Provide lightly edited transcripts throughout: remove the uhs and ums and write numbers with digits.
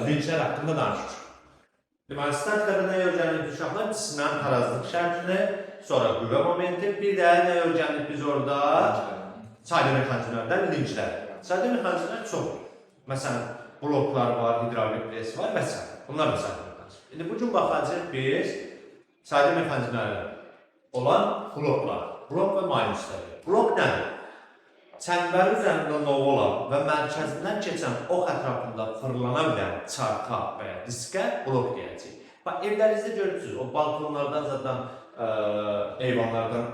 linklər haqqında danışmışıq. Deməli, statikada nə öyrəndik uşaqlar? Cismən tarazlıq şərtini, sonra qüvvə momenti, bir də nə öyrəndik biz orada? Sayda mexanizmlərdən linklər. Sayda mexanizmlər çoxdur. Məsələn, bloklar var, hidravlik pres var və s. Bunlar da sayda mexanizmlər. İndi bugün baxacağıq biz sayda mexanizmlərlə olan bloklar. Blok və minusları. Blok nədir? Çəmbəri üzərində nov olan və mərkəzindən keçən ox ətrafında fırlana bilən çarxa və ya diskə blok deyəcək. Bax, evlərinizdə görürsünüz, o balkonlardan zaten eyvanlardan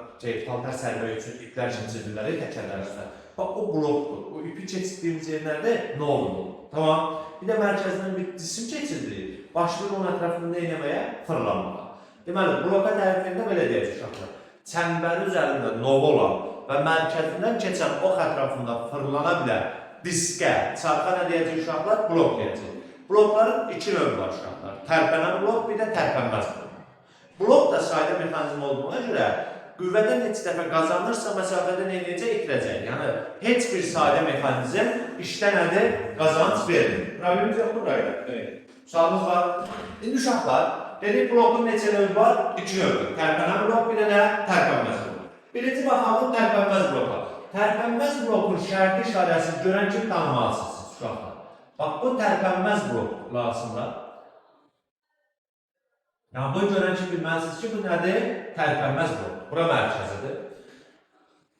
paltar sərmək üçün iplər keçirirlər, təkərlər üstə. Bax, o blokdur. O ipi keçirdiyimiz yerlərdə novdur. Tamam. Bir də mərkəzindən bir cisim keçirilir. Başlayır onun ətrafında nə eləməyə? Fırlanmağa. Deməli, bloka tərifində belə deyəcək uşaqlar. Çəmbəri üzərində nov olan və mərkəzindən keçən ox ətrafında fırlana bilən diskə, çarxa nə deyəcək uşaqlar? Blok deyəcək. Blokların iki növü var uşaqlar. Tərpənən blok, bir də tərpənməz blok. Blok da sayda mexanizm olduğuna görə qüvvədə neçə dəfə qazanırsa məsafədə nə edəcək? İtirəcək. Yəni, heç bir sayda mexanizm işdə nədir? Qazanc verir. Problemimiz yoxdur, qayda. Evet. Sualımız var. İndi uşaqlar, dedik blokun neçə növü var? İki növü. Tərpənən blok, bir də nə? Tərpənməz blok. Birinci baxalım tərpənməz bloka. Tərpənməz blokun şərti işarəsini görən kimi tanımalısınız uşaqlar. Bax, bu tərpənməz blok lazımda. Yəni, bunu görən kimi bilməlisiniz ki, bu nədir? Tərpənməz blok. Bura mərkəzidir.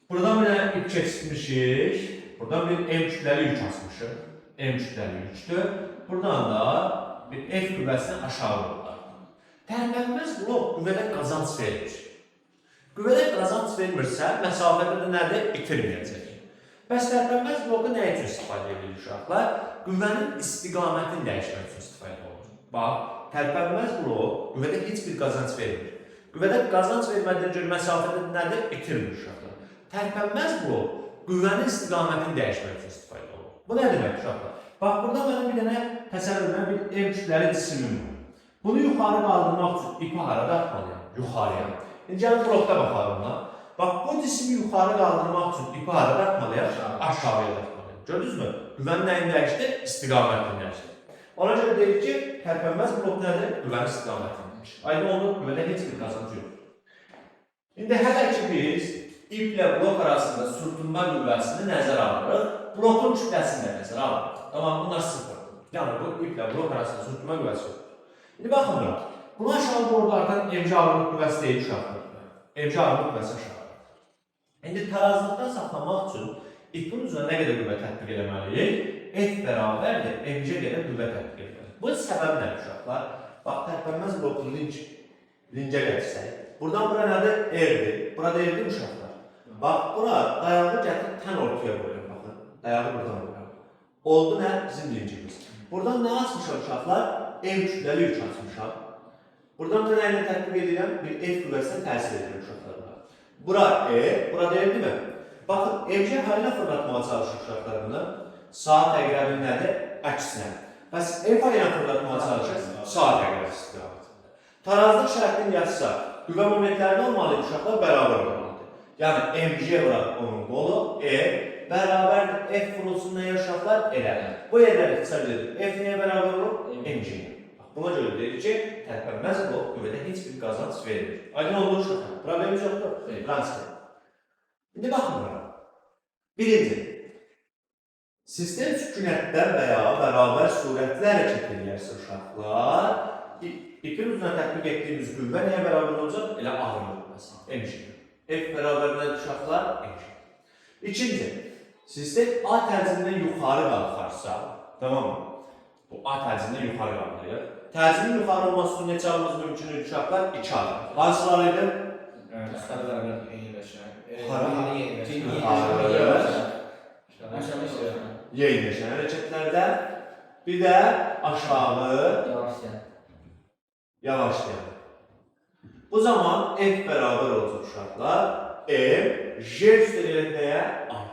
Buradan bir ip keçmişik. Buradan bir M kütləli yük asmışıq. M kütləli yükdür. Buradan da bir F qüvvəsini aşağı vururlar. Tərpənməz blok qüvvədə qazanc verir. Qüvvədə qazanc vermirsə, məsafədə də nədir? İtirməyəcək. Bəs tərpənməz bloku nə üçün istifadə edilir uşaqlar? Qüvvənin istiqamətini dəyişmək üçün istifadə olunur. Bax, tərpənməz blok qüvvədə heç bir qazanc vermir. Qüvvədə qazanc vermədən görə məsafədə nədir? İtirmir uşaqlar. Tərpənməz blok qüvvənin istiqamətini dəyişmək üçün istifadə olunur. Bu nə demək uşaqlar? Bax, burada mənim bir dənə təsəvvürlə bir M kütləli cisimim var. Bunu yuxarı qaldırmaq üçün ipi harada atmalıyam? Yuxarıya. İndi gəlin blokda baxalım da. Bax, bu cisimi yuxarı qaldırmaq üçün ipi harada atmalıyam? Aşağıya atmalıyam. Gördünüz mü? Qüvvənin nəyini dəyişdi? İstiqamətini dəyişdi. Ona görə deyir ki, tərpənməz blok nədir? Qüvvənin istiqamətini dəyişdi. Aydın olur, qüvvədə heç bir qazanc yoxdur. İndi hələ ki biz iplə blok arasında sürtünmə qüvvəsini nəzərə alırıq, blokun kütləsini də nəzərə alırıq. Tamam, bunlar sıfırdır. Yəni, bu iplə blok arasında sürtünmə qüvvəsi yoxdur. İndi baxın bura. Buna aşağı doğruda artıq MC ağırlıq qüvvəsi deyil uşaqlar. MC ağırlıq qüvvəsi aşağı. İndi tarazlıqdan saxlamaq üçün ipin üzrə nə qədər qüvvə tətbiq eləməliyik? F bərabərdir, MC qədər qüvvə tətbiq eləməliyik. Bunun səbəbi nədir uşaqlar? Bax, tərpənməz blokun lincə gətirsək. Buradan bura nədir? R-dir. Burada R-dir uşaqlar. Bax, bura dayağı gətirib tən ortaya qoyuyor. Baxın, dayağı buradan qoyuyor. Oldu nə? Bizim lincimiz. Buradan nə açmışam uşaqlar? M kütləli yük açmışam. Buradan da nəylə tətbiq edirəm? Bir F qüvvəsinə təsir edirəm uşaqlarına. Bura E, bura deyil mi? Baxın, MC haline fırlatmağa çalışır uşaqlar bunu. Saat əqrəbin nədir? Əksinə. Bəs F haline fırlatmağa çalışır? Saat əqrəb istiqamətində. Tarazlıq şərtini yazsa, qüvvə momentləri olmalı uşaqlar bərabər olmalıdır. Yəni, MC bura onun qolu, E, bərabər F vurulsun nəyə uşaqlar? Elə. Bu yerləri ixtisar edir. F nəyə bərabər olur? MC-yə. Buna görə deyir ki, tərpənməz blok qüvvədə heç bir qazanc verir. Aydın olur uşaqlar. Problemimiz yoxdur. Transfer. İndi baxın bura. Birinci, sistem sükunətlər və ya bərabər surətlə hərəkət edirsə uşaqlar, ipin üzrə tətbiq etdiyimiz qüvvə nəyə bərabər olacaq? Elə ağırlıq qüvvəsi. MC. F bərabər nədir uşaqlar? MC. İkinci, sistem A tərzindən yuxarı qalxarsa, tamam mı? Bu A tərzindən yuxarı qalxır. Tərzinin yuxarı olması üçün neçə almamız mümkündür uşaqlar? 2 alır. Hansılar idi? Yeyinləşən hərəkətlərdə, bir də aşağı yavaşlayan. Bu zaman F bərabər olacaq uşaqlar. M, J üstəlik nəyə? A.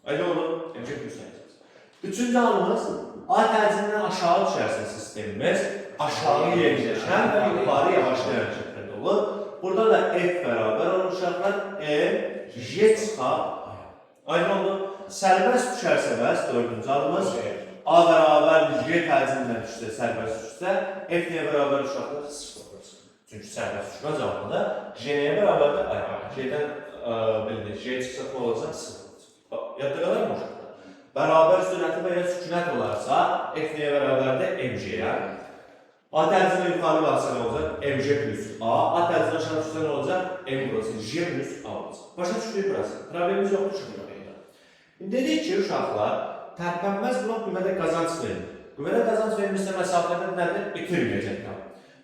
Aydın olur, MC üstəlik. Üçüncü halımız, A tərzindən aşağı düşərsə sistemimiz, aşağı yerləşən və yuxarı yavaşlayan hərəkətlərdə olur. Burada da F bərabər olur uşaqlar. M, J çıxar. Aydın olur. Sərbəst düşərsə bəs dördüncü halımız A bərabərdir J tərzindən düşsə, sərbəst düşsə, F nəyə bərabər uşaqlar? 0 olacaq. Çünki sərbəst düşmə cavabında J nəyə bərabərdir? J-dən bilinir, J çıxsa nə olacaq? 0 olacaq. Yadda qalır mı uşaqlar? Bərabər sürəti və ya sükunət olarsa, F nəyə bərabərdir? MJ-yə. A tərzindən yuxarı qalsa nə olacaq? MJ plus A. A tərzindən aşağı düşsə nə olacaq? M burası. J plus A olacaq. Başa düşdük burası. Problemimiz yoxdur çünki. Dedik ki, uşaqlar, tərpənməz blok qüvvədə qazanc verilir. Qüvvədə qazanc verilmişsə məsafədə nədir? Bitirməyəcəkdir.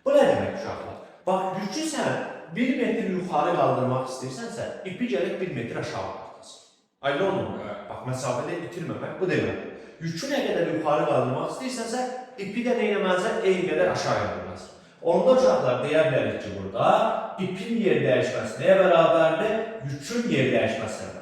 Bu nə demək uşaqlar? Bax, yükü sən 1 metr yuxarı qaldırmaq istəyirsənsə, ipi gəlib 1 metr aşağı qaldırsın. Aydın olmur. Bax, məsafədə itirməmək bu deməkdir. Yükü nə qədər yuxarı qaldırmaq istəyirsənsə, ipi də nə etməlisən? Eyni qədər aşağı qaldırmalısın. Onda uşaqlar deyə bilərik ki, burada ipin yer dəyişməsi nəyə bərabərdir? Yükün yer dəyişməsinə bərabərdir.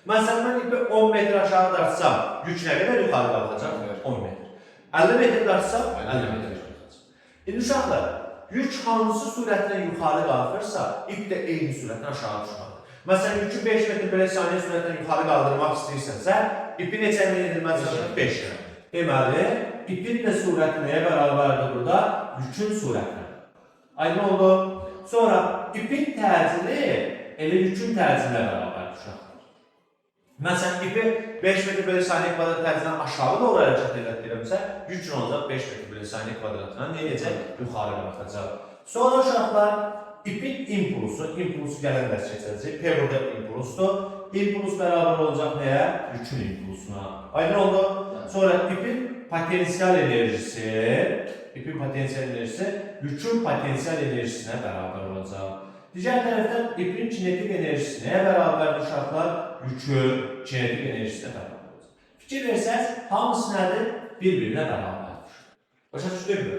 Məsələn, mən ipi 10 metr aşağı dartsam, yük nə qədər yuxarı qalxacaq? 10 metr. 50 metr dartsam, 50 metr qalxacaq. İndi uşaqlar, yük hansı sürətlə yuxarı qalxırsa, ip də eyni sürətlə aşağı düşməlidir. Məsələn, yükü 5 metr belə saniyə sürətlə yuxarı qaldırmaq istəyirsənsə, ipi neçə edilməlidir? 5 metr. Deməli, ipin də sürəti nəyə bərabərdir burada? Yükün sürətinə. Aydın oldu. Sonra, ipin tərzini elə yükün tərzinə bərabərdir uşaqlar. Məsələn, ipi 5 metr bölü saniyə kvadrat tərzindən aşağı doğru hərəkət etdirirəmsə, yük nə olacaq? 5 metr bölü saniyə kvadratından nə edəcək? Yuxarı qalxacaq. Sonra uşaqlar, ipin impulsu gələn dərs keçəcək. P burada impulsdur. İmpuls bərabər olacaq nəyə? Yükün impulsuna. Aydın oldu. Sonra ipin potensial enerjisi, yükün potensial enerjisinə bərabər olacaq. Digər tərəfdən ipin kinetik enerjisi nəyə bərabərdir uşaqlar? Yükün kinetik enerjisinə bərabər olacaq. Fikir versəz, hamısı nədir? Bir-birinə bərabərdir. Başa düşdükmü?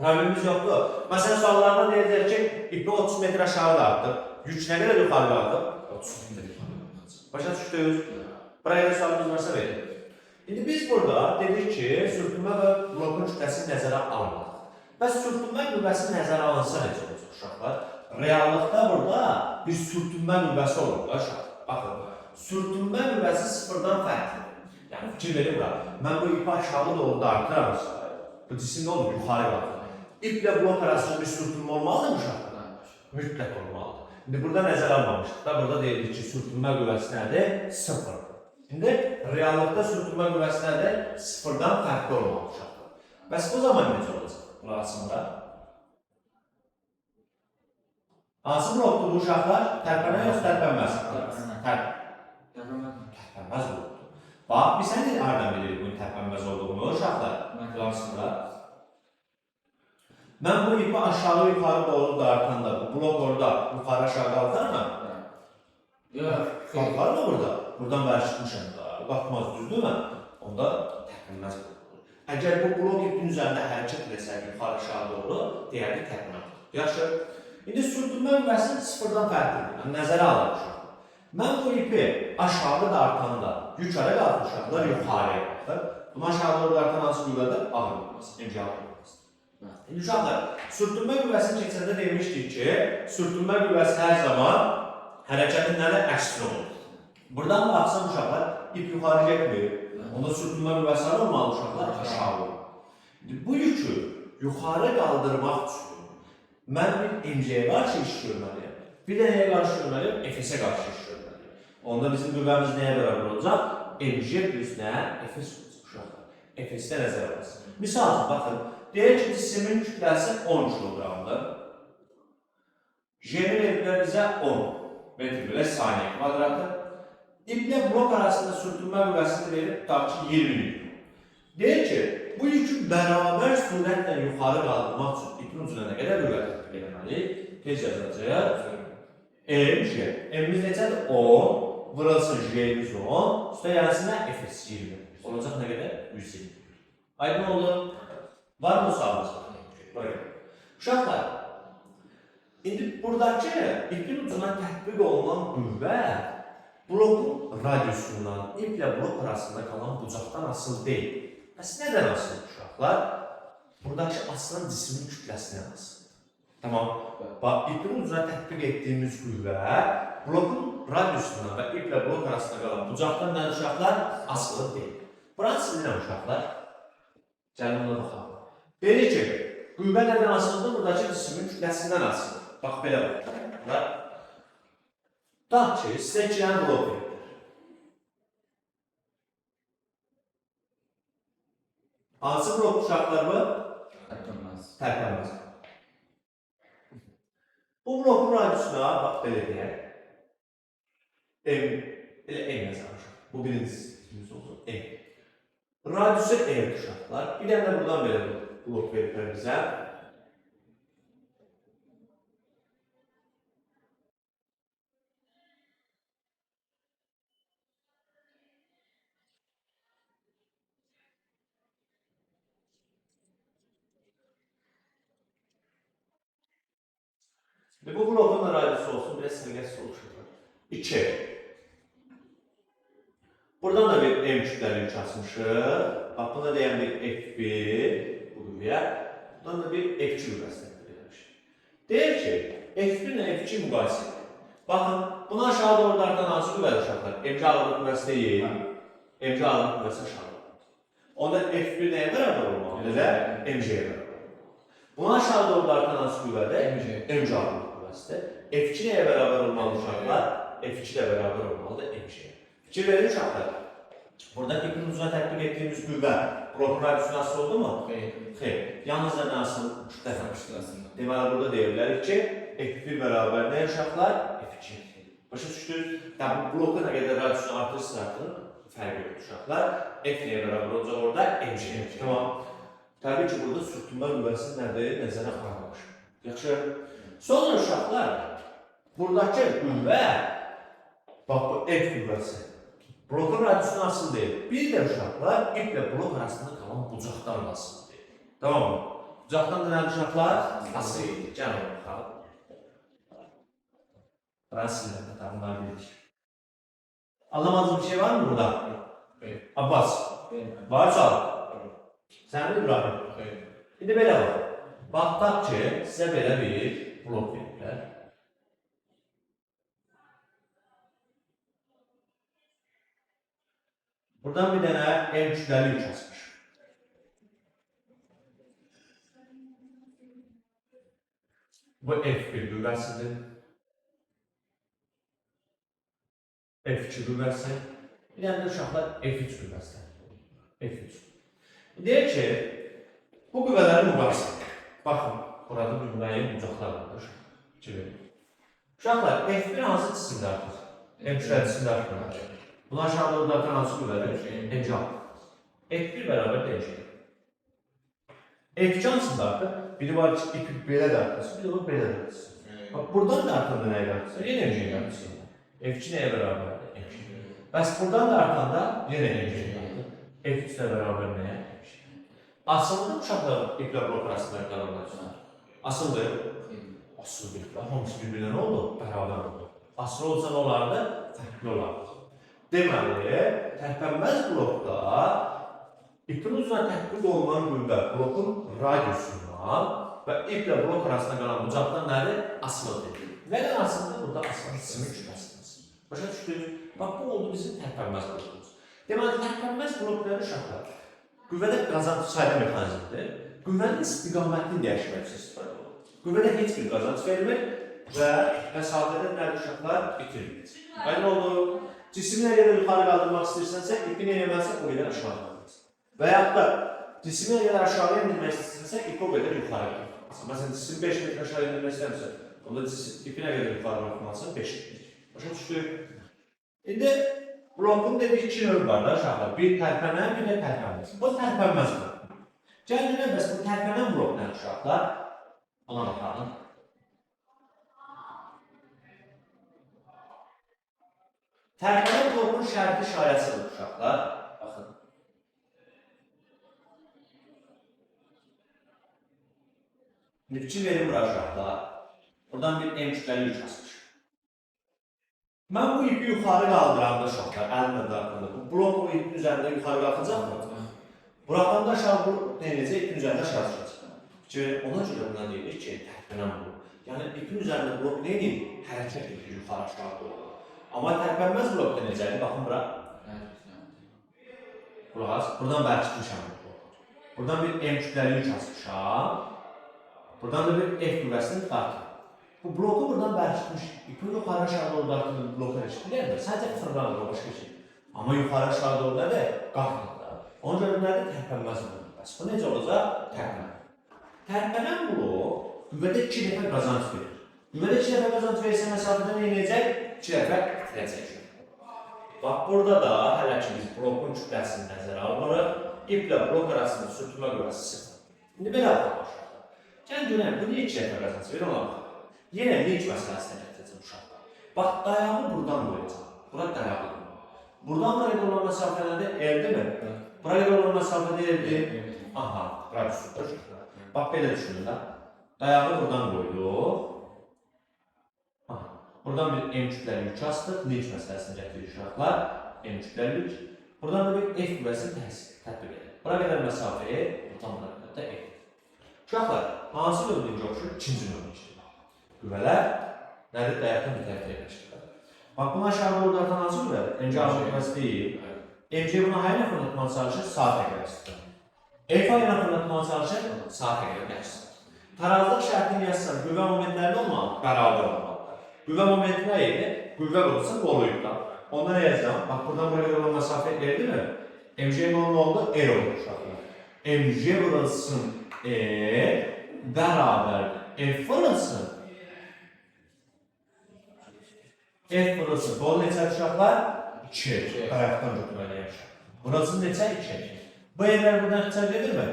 Problemimiz yoxdur. Məsələn, suallarda deyəcək ki, ipi 30 metr aşağı dartdıq. Yük nə qədər yuxarı qaldı? 30 metr yuxarı qaldı. Başa düşdük? Buraya sualımız varsa verin. İndi biz burada dedik ki, sürtünmə və blokun kütləsini nəzərə almadıq. Bəs sürtünmə qüvvəsi nəzərə alınsa necə olacaq uşaqlar? Reallıqda burada bir sürtünmə qüvvəsi olur da uşaq. Baxın, sürtünmə qüvvəsi sıfırdan fərqlidir. Yəni, fikir verin bura. Mən bu ipi aşağı doğru dartıramsa, bu cisim nə olur? Yuxarı qalır. İplə blok arasında bir sürtünmə olmalıdır mı uşaqlar? Mütləq olmalıdır. İndi burada nəzər almamışıq da, burada deyirik ki, sürtünmə qüvvəsi nədir? Sıfırdır. İndi reallıqda sürtünmə qüvvəsi nədir? Sıfırdan fərqli olmalı uşaqlar. Bəs bu zaman necə olacaq? Burasında. Hansı blokdur bu uşaqlar? Tərpənmə yoxsa tərpənməz? Tərpənməz blokdur. Bax, biz sən də hardan bilirik bunun tərpənməz olduğunu uşaqlar? Burasında. Mən bu ipi aşağı yuxarı doğru dartanda, bu blok orada yuxarı aşağı qalxar mı? Yox. Qalxar mı burada? Buradan bəri çıxmışam da, qalxmaz, düzdürmü? Onda tərpənməz blokdur. Əgər bu blok ipin üzərində hərəkət edəsək yuxarı aşağı doğru, deyərdik tərpənməz. Yaxşı. İndi sürtünmə qüvvəsi sıfırdan fərqlidir. Nəzərə alır uşaqlar. Mən bu ipi aşağı dartanda yük hara qalxır uşaqlar? Yuxarıya qalxır. Bunu aşağı doğru dartan hansı qüvvədir? Ağır qüvvəsi, MG ağır qüvvəsi. İndi uşaqlar, sürtünmə qüvvəsini keçəndə demişdik ki, sürtünmə qüvvəsi hər zaman hərəkətin nədir? Əksli olur. Buradan baxsam uşaqlar, ip yuxarı getmir. Onda sürtünmə qüvvəsi olmalı uşaqlar? Aşağı olur. Bu yükü yuxarı qaldırmaq üçün mən bir MG-yə qarşı iş görməliyim. Bir də nəyə qarşı görməliyim? Fs-ə qarşı iş görməliyim. Onda bizim qüvvəmiz nəyə bərabər olacaq? MG plus nə? Fs olacaq uşaqlar. Fs-də nəzər alırsın. Misal üçün, baxın, deyək ki, cismin kütləsi 10 kilogramdır. J-nin verirlər bizə 10 metr bölü saniyə kvadratı. İplə blok arasında sürtünmə qüvvəsini verib, tutaq ki, 20 newton. Deyək ki, bu yükü bərabər sürətlə yuxarı qaldırmaq üçün ipin ucuna nə qədər qüvvə tətbiq etməliyik? Tez yazacağıq. MG. M-imiz necədir? 10. Burası J-imiz 10. Üstə yanısında Fs 20. Olacaq nə qədər? 120. Aydın oldu. Var mı sualımız? Uşaqlar, indi buradakı ipin ucuna tətbiq olunan qüvvə blokun radiusundan, iplə blok arasında qalan bucaqdan asılı deyil. Bəs nədən asılı uşaqlar? Buradakı asılan cismin kütləsinə asılı. Tamam. Bax, ipin ucuna tətbiq etdiyimiz qüvvə blokun radiusundan və iplə blok arasında qalan bucaqdan nədir uşaqlar? Asılı deyil. Buranı silinəm uşaqlar. Gəlin ona baxalım. Dedi ki, qüvvə nədən asılıdır? Buradakı cismin kütləsindən asılıdır. Bax, belə baxırlar. Tutaq ki, sizə 2 dənə blok verilir. Hansı blok uşaqlar bu? Tərpənməz. Bu blokun radiusuna, bax, belə deyək. Elə M yazarmışam. Bu birincisi olsun, M. Radiusu M uşaqlar. Bir dənə də buradan belə blok verirlər bizə. Bu blokun da radiusu olsun, biraz silgəsiz oluşur. 2. Buradan da bir M kütləli yük açmışıq. Bax, buna deyən bir F1 bu qüvvəyə. Buradan da bir F2 qüvvəsini verilmiş. Deyir ki, F1 ilə F2 müqayisə edir. Baxın, buna aşağı doğru dartan hansı qüvvədir uşaqlar? MC ağırlıq qüvvəsi deyil. MC ağırlıq qüvvəsi aşağı. Onda F1 nəyə bərabər olmalı? Elə də MC-yə bərabər olmalı. Buna aşağı doğru dartan hansı qüvvədir? MC ağırlıq qüvvəsidir. F2 nəyə bərabər olmalı uşaqlar? F2 ilə bərabər olmalıdır MC-yə. Fikir verin uşaqlar. Burada ipin ucuna tətbiq etdiyimiz qüvvə blokun radiusuna asılı oldu mu? Xeyr. Yalnız da nə asılı? Kütləsinə. Deməli, burada deyə bilərik ki, F1 bərabər nə uşaqlar? F2. Başa düşdünüz? Yəni, bu blokun nə qədər radiusunu artırırsa artırır, fərq yoxdur uşaqlar. F nəyə bərabər olacaq orada? MC. Tamam. Təbii ki, burada sürtünmə qüvvəsinin nədir? Nəzərə alınmış. Yaxşı. Sonra uşaqlar, buradakı qüvvə, bax bu F qüvvəsi, blokun radiusuna asılı deyil. Bir də uşaqlar, iplə blok arasında qalan bucaqdan asılı deyil. Tamam mı? Bucaqdan da nədir uşaqlar? Asılı deyil. Gəlin baxalım. Burasıyla da bunlar bilir. Anlamadığınız bir şey var mı burada? Abbas. Varsa. Sen de İbrahim. Şimdi belə var. Baxdaq ki, sizə belə bir blok verirlər. Buradan bir dənə M kütləli yük asmış. Bu F1 qüvvəsidir. F2 qüvvəsi. Bir dənə də uşaqlar F3 qüvvəsidir. F3. Deyək ki, bu qüvvələrin müqayisəsi. Baxın, burada bir müəyyən bucaqlar var. Uşaqlar, F1 hansı cisimdə artır? M kütləli cisimdə artır. Buna aşağıda udartan hansı qüvvədir? MC. F1 bərabər dəyişir. F2 hansında artır? Biri var ki, ipi belə də artırsın, biri var belə də artırsın. Bax, buradan da artanda nəyə artırsın? Yenə MC'yə artırsın. F2 nəyə bərabərdir? MC. Bəs buradan da artanda yenə MC'yə artır. F3 ilə bərabər nəyə? MC. Asıldır uşaqlar iplə blok arasında qalanlar. Asıldır. Asıl iplə. Hamısı bir-birinə nə oldu? Bərabər oldu. Asıl olsa nə olardı? Fərqli olardı. Deməli, tərpənməz blokda ipin ucuna tətbiq olunan qüvvə blokun radiusundan və iplə blok arasında qalan bucaqdan nədir? Asılıdır. Nədən asılıdır? Burada asılı cismin kütləsidir. Başa düşdünüz? Bax, bu oldu bizim tərpənməz blokumuz. Deməli, tərpənməz blokları uşaqlar. Qüvvədə qazanc sayda mexanizmdir. Qüvvənin istiqamətini dəyişmək üçün istifadə olunur. Qüvvədə heç bir qazanc vermir və məsafədə nədir uşaqlar? Bitirilir. Aynı oldu. Cismi nə qədər yuxarı qaldırmaq istəyirsənsə, ipi nə eləməlisən, o qədər aşağı qaldırmalısın. Və yaxud da cismi nə qədər aşağı endirmək istəyirsənsə, ipi o qədər yuxarı qaldırmalısın. Məsələn, cismi 5 metr aşağı endirmək istəmirsən, onda ipi nə qədər yuxarı qaldırmalısın? 5 metr. Başa düşdük. İndi blokun dedik 2 növ var da uşaqlar. Bir tərpənən, bir də tərpənməz. Bu tərpənməz blok. Gəlin, bəs bu tərpənən blok nə uşaqlar? Ona baxalım. Tərpənən blokun şərti şayəsidir uşaqlar. Baxın. Fikir verin bura uşaqlar. Buradan bir M kütləli yük asmış. Mən bu ipi yuxarı qaldıranda uşaqlar, əlimlə dartanda, bu blok o ipin üzərində yuxarı qalxacaq mı? Buraxanda aşağı bu denizə ipin üzərində aşağı çıxacaq. Fikir verin, ona görə buna deyilir ki, tərpənən blok. Yəni ipin üzərində blok nə edir? Hərəkət edir yuxarı aşağı doğru. Amma tərpənməz blokda necədir? Baxın bura. Buradan bərkitmişəm. Buradan bir M kütləli yük asmışam. Buradan da bir F qüvvəsini çıxartdım. Bu bloku buradan bərkitmiş. İpin yuxarı aşağı doğru dartılır bloku eşitdilərmi? Sadəcə fırlanır o başqa şey. Amma yuxarı aşağı doğru nədir? Qalxmır. Ona görə nədir? Tərpənməz olur. Bəs bu necə olacaq? Tərpənən. Tərpənən blok qüvvədə 2 dəfə qazanc verir. Qüvvədə 2 dəfə qazanc verirsə məsafədə nə edəcək? 2 dəfə itirəcək. Bax, burada da hələ ki biz blokun kütləsini nəzərə alırıq. İplə blok arasında sürtünmə qüvvəsi 0. İndi belə baxaq. Gəlin görək, bu niyə 2 dəfə qazanc verir? Ona baxaq. Yenə link məsələsinə gətirəcəm uşaqlar. Bax, dayağı buradan qoyacaq. Bura dayağı. Buradan buraya olan məsafə nədir? Eldir mi? Buraya olan məsafə deyildir. Aha, bura düşürdür. Bax, belə düşünün də. Dayağı buradan qoyduq. Buradan bir M kütləli yük astıq. Link məsələsini gətirir uşaqlar. M kütləli yük. Buradan da bir F qüvvəsini tətbiq edir. Bura qədər məsafəyə, buradan bura qədər də F. Uşaqlar, hansı növdüncü oxşur? İkinci növdüncü. Qüvvələr nədir? Dayaqdan bir tərəfə yerləşdirir. Bax, buna aşağı doğru dartan hansı qüvvədir? MC arzu qüvvəsi deyil. MC buna hayal fırlatmağa çalışır, saat əqrəsidir. F ayına fırlatmağa çalışır, saat əqrəsidir. Tarazlıq şərtini yazsam, qüvvə momentlərində olmalı, bərabər olmalı. Qüvvə momenti nə idi? Qüvvə vurulsa qoluyubdan. Onda nə yazacağım? Bax, buradan buraya olan məsafə verdi mi? MC qolun oldu, R olur uşaqlar. MC vurulsun, bərabərdir. F vurulsun. F vurulsun. Qol neçə uşaqlar? 2. Qayaqdan götürməliyəm uşaq. Burası neçə? 2. Bu yerlər buradan xıçar gedir mi?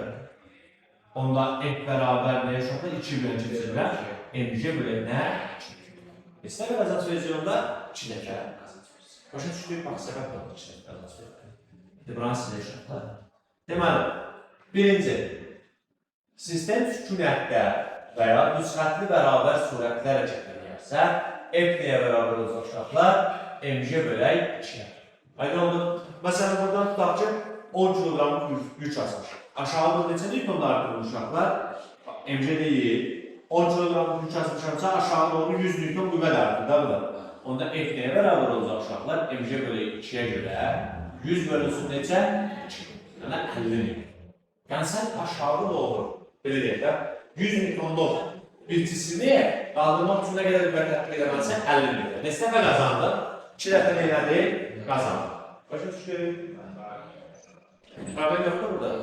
Onda F bərabər nə uşaqlar? 2 bölün keçirlər. MC bölün nə? 2. İstəmə qazanc vericiyonda 2 dəfə qazanc verir. Başa düşdük, bax, səbəb oldu 2 dəfə qazanc verir. Buranı sizə uşaqlar. Deməli, birinci, sistem sükunətdə və ya müsxətli bərabər surətli hərəkət edirsə, F nəyə bərabər olacaq uşaqlar? MC bölək 2. Aydın oldu. Məsələn, buradan tutaq ki, 10 kilogramlıq yük asmış. Aşağı doğru neçə newtonda artırılır uşaqlar? MC deyil. 10 kilogramlıq yük asmışamsa aşağı doğru 100 newton qüvvə artırır da bu da. Onda F nəyə bərabər olacaq uşaqlar? MC bölək 2-yə görə 100 bölünsün neçə? 2. Yəni 50 newton. Yəni sən aşağı doğru, belə deyək də, 100 newtonluq bir cismi qaldırmaq üçün nə qədər qüvvə tətbiq edəməlsən? 50 newton. Neçə dəfə qazandın? 2 dəfə neylədi? Qazandın. Başa düşürük? Problem yoxdur burada.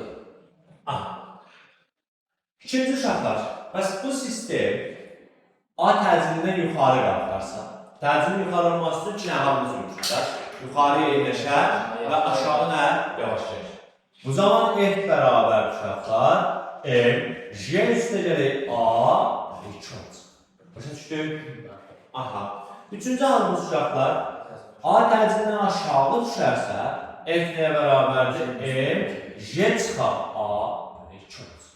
Aha. İkinci uşaqlar, bəs bu sistem A təcilindən yuxarı qalxarsa, təcilin yuxarı olması üçün 2 nəhamız yürüşlər, yuxarıya yerləşər və aşağı nə? Yavaşlayır. Bu zaman F bərabər uşaqlar, M, J üstə gəlir A, 2 olacaq. Başa düşdük? Aha. Üçüncü halımız uşaqlar, A təcilindən aşağı düşərsə, F nəyə bərabərdir? M, J çıxar A, 2 olacaq.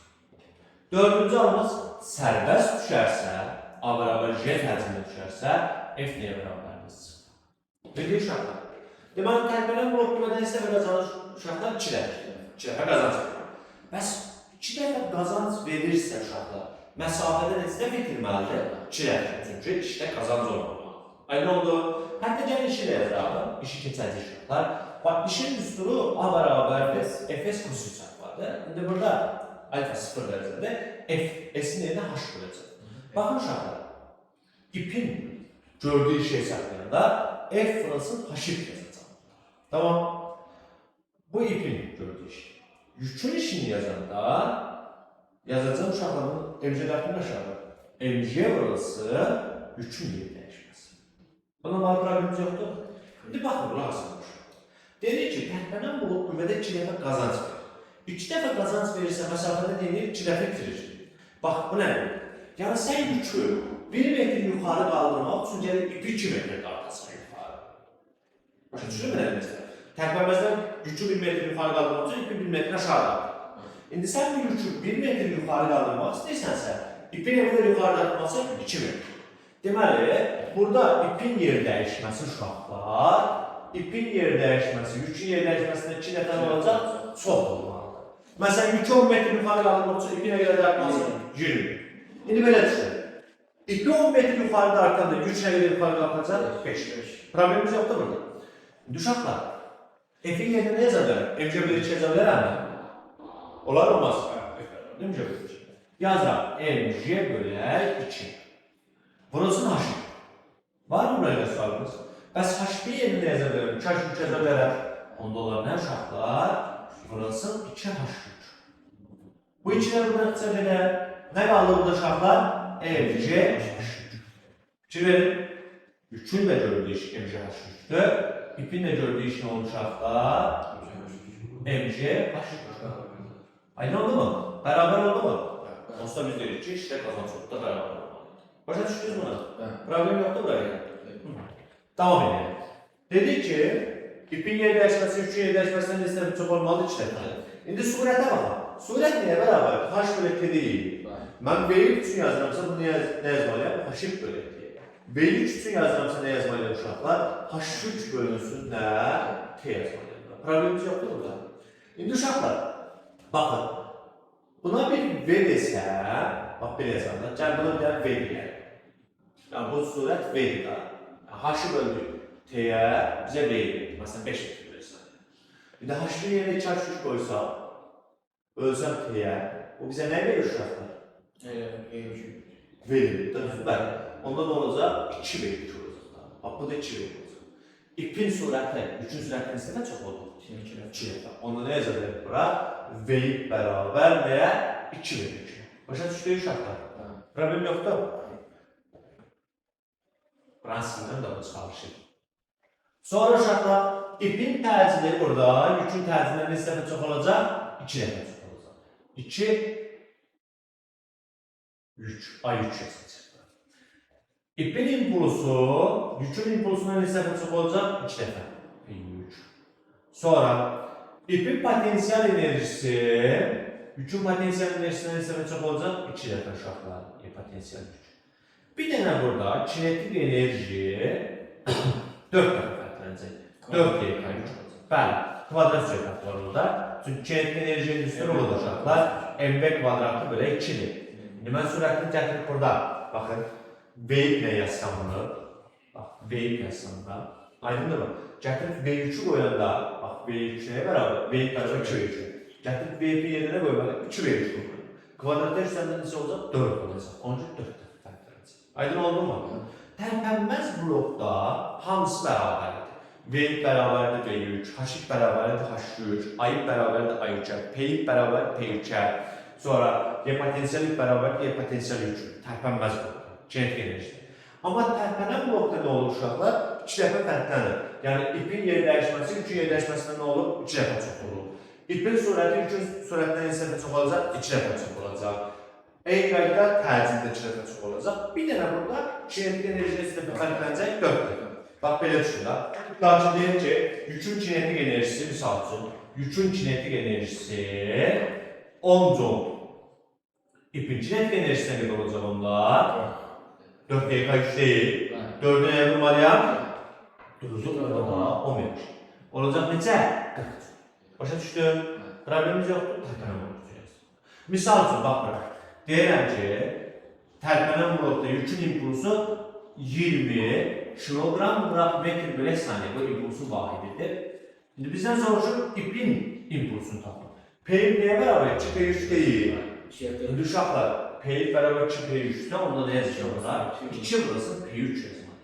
Dördüncü halımız, sərbəst düşərsə, A bərabər J təcilindən düşərsə, F nəyə bərabərdir? Bildik uşaqlar. Deməli, tərpənən blok qüvvədən istə və qazanır uşaqlar 2 dəfə. 2 dəfə qazanc verir. Bəs 2 dəfə qazanc verirsə uşaqlar, məsafədə neçə dəfə itirməlidir? 2 dəfə. Çünki işdə qazanc olmalı. Aydın oldu. Hətta gəlin işi də yazalım. İşi keçəcək uşaqlar. Bax, işin düsturu A bərabərdir. Fs kosinus vardır. İndi burada alfa 0 dərəcədə F, S-in yerinə H qoyacaq. Baxın uşaqlar, ipin gördüyü işi hesablayanda F fırılsın H yazacaq. Tamam. Bu ipin gördüyü iş. Yükün işini yazanda yazacağım uşaqların MC dərtini aşağıda. MC vurulsun, yükün yeri dəyişməsi. Buna var problemimiz yoxdur. İndi baxın, buna asılmış. Dedik ki, tərpənən blok qüvvədə 2 dəfə qazanc verir. 2 dəfə qazanc verirsə, məsafədə deyil, 2 dəfə itirir. Bax, bu nədir? Yəni, sən yükü 1 metr yuxarı qaldırmaq üçün gəlib 2 metr qartasan yuxarı. Başa düşürüm nə deməkdir? Tərpənməzdən yükü 1 metr yuxarı qaldırmaq üçün ipi 1 metr aşağı qaldır. İndi sən bu yükü 1 metr yuxarı qaldırmaq istəyirsənsə, ipin nə qədər yuxarı qaldırması 2 metr. Deməli, burada ipin yer dəyişməsi uşaqlar, ipin yer dəyişməsi, yükün yer dəyişməsində 2 dəfə olacaq, çox olmalıdır. Məsələn, yükü 10 metr yuxarı qaldırmaq üçün ipi nə qədər dartması? 20. İndi belə düşün. İpi 10 metr yuxarı dartanda yük nə qədər yuxarı qalxacaq? 5. Problemimiz yoxdur burada. İndi uşaqlar, F'in yerinə nə yaza bilərəm? MC bölü 2 yaza bilərəm. Olar olmaz. MC bölü 2. Yazıram. MC bölü 2. Burası H. Var mı buraya sualımız? Bəs H1 yerinə nə yaza bilərəm? 2 H3 yaza bilərəm. Onda onlar nə uşaqlar? Burası 2H3. Bu içine buradan kısaca ne kaldı burada uşaqlar? MC H3. Fikir verin. 3'ün də gördüyü iş MC H3'dür. İpin də gördüyü iş nə olmuş uşaqlar? MC H3. Aynı oldu mu? Beraber oldu mu? Onsuz da biz dedik ki işte kazançlıqda beraber olmalı. Başa düşdünüz buna? Problem yoktu buraya. Devam edelim. Dedik ki ipin yer dəyişməsi, 3'ün yer dəyişməsindən istədim çox olmalı 2 dəfə. İndi surətə baxın. Surət nəyə bərabər? H bölü T deyil. Mən V3 üçün yazıramsa bunu nə yazmalıyam? H bölü T. V3 üçün yazıramsa nə yazmalıyam uşaqlar? H3 bölünsün nə? T yazmalıyam. Problemimiz yoxdur burada. İndi uşaqlar, baxın. Buna bir V desəm, bax belə yazarlar. Gəl buna bir dənə V deyək. Yəni bu surət V-dir da. H bölü T'yə bizə V verir. Məsələn 5 metr versən. İndi H-ın yerinə 2 H3 qoysam, ölsəm T'yə, o bizə nə verir uşaqlar? Verir. Bəli. Onda ne olacaq? 2 verir olacaq. Bax, bu da 2 verir olacaq. İpin surəti, 3-ün surətinin istədən çox olur. 2 verir. Onda nə yazılır bura? V bərabər nəyə? 2 verir. Başa düşdük uşaqlar? Problem yoxdur. Bransindən da bunu çalışır. Sonra uşaqlar, ipin təcili burada, yükün təcilindən nisbətən çox olacaq? 2 dəfə çox olacaq. 2 yük, ay yük yazılacaq. İpin impulsu, yükün impulsundan nisbətən çox olacaq? 2 dəfə. Yük. Sonra, ipin potensial enerjisi, yükün potensial enerjisindən nisbətən çox olacaq? 2 dəfə uşaqlar. Potensial yük. Bir dənə burada kinetik enerji 4 dəfə fərqlənəcək. 4 yük olacaq. Bəli, kvadrat söhbət var orada. Çünki kinetik enerjinin üstünü olur uşaqlar. MV kvadratı belə 2-dir. İndi mən sürətini gətirib burada, baxın, V ilə yazsam bunu, bax, V ilə yazsam da, aydındır mı? Gətirib V3'ü qoyanda, bax, V3 nəyə bərabər? V bərabər 2 V3. Gətirib V1 yerinə qoymalı, 2 V3 qoymalı. Kvadratda üstəndə necə olacaq? 4 olacaq. Onun üçün 4 dəfə fərqlənəcək. Aydın oldu mu? Tərpənməz blokda hamısı bərabərdir. V bərabərdir V3, H bərabərdir H3, I bərabərdir I3, P bərabərdir P3. Sonra Y potensial bərabərdir Y potensial 3. Tərpənməz blokda, kinetik enerji. Amma tərpənən blokda nə olur uşaqlar? 2 dəfə fərqlənir. Yəni ipin yer dəyişməsi, yükün yer dəyişməsindən nə olur? 2 dəfə çox olur. İpin sürəti yükün sürətindən nisbətən çox olacaq, 2 dəfə çox olacaq. Eyni qaydada təcildə 2 dəfə çox olacaq. Bir dənə burada kinetik enerji nisbətən fərqlənəcək 4 dəfə. Bax belə düşün da. Lakin deyim ki, yükün kinetik enerjisi, misal üçün, yükün kinetik enerjisi 10 joule. İpin kinetik enerjisi nə qədər olacaq onlar? 4 dəqiqə yük deyil. 4'ü nəyə vurmalıyam? 4'ü orada 10 verir. Olacaq necə? 40. Başa düşdün? Problemimiz yoxdur. Tərpənən blokdayız. Misal üçün, bax bırak. Deyirəm ki, tərpənən blokda yükün impulsu 20 kilogram bırak metr bölü saniye. Bu impulsun vahididir. Şimdi bizden soruşur ipin impulsunu tapın. P neye beraber? 2P3 değil. Şimdi uşaqlar, P beraber 2P3'te onda ne yazacaqlar? 2 burası P3 yazmalı.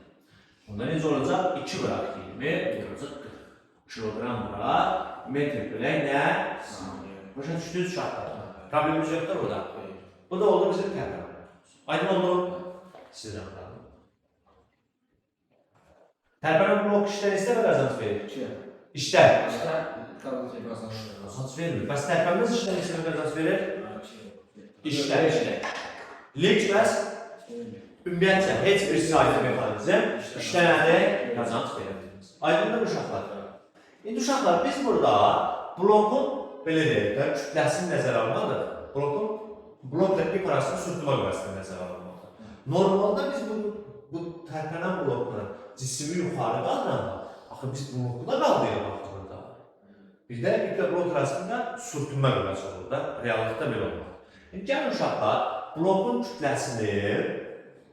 Onda necə olacaq? 2 bırak 20, olacaq 40 kilogram bırak metr bölü nə? Saniye. Başa düşdünüz uşaqlar. Problemimiz yoxdur burada. Bu da oldu bizim tərpənən. Aydın oldu. Sizdən qalın. Tərpənən blok işlər istə və qazanç verir? İşlər. Qazanç vermir. Bəs tərpənməz işlər istə və qazanç verir? İşlər. Leçməz, ümumiyyətlə, heç bir sayılı mexanizm işlənədə qazanç verir. Aydındır uşaqlar. İndi uşaqlar, biz burada blokun, belə deyək də, kütləsini nəzərə almalıdır. Blokla ip arasında sürtünmə qüvvəsini nəzərə almalıdır. Normalda biz bu tərpənən blokla cisimi yuxarı qaldıranda, axı biz blokda qaldırıq burada. Bir də iplə blok arasında sürtünmə qüvvəsi olur da, reallıqda belə olmaq. Gəlin uşaqlar, blokun kütləsini,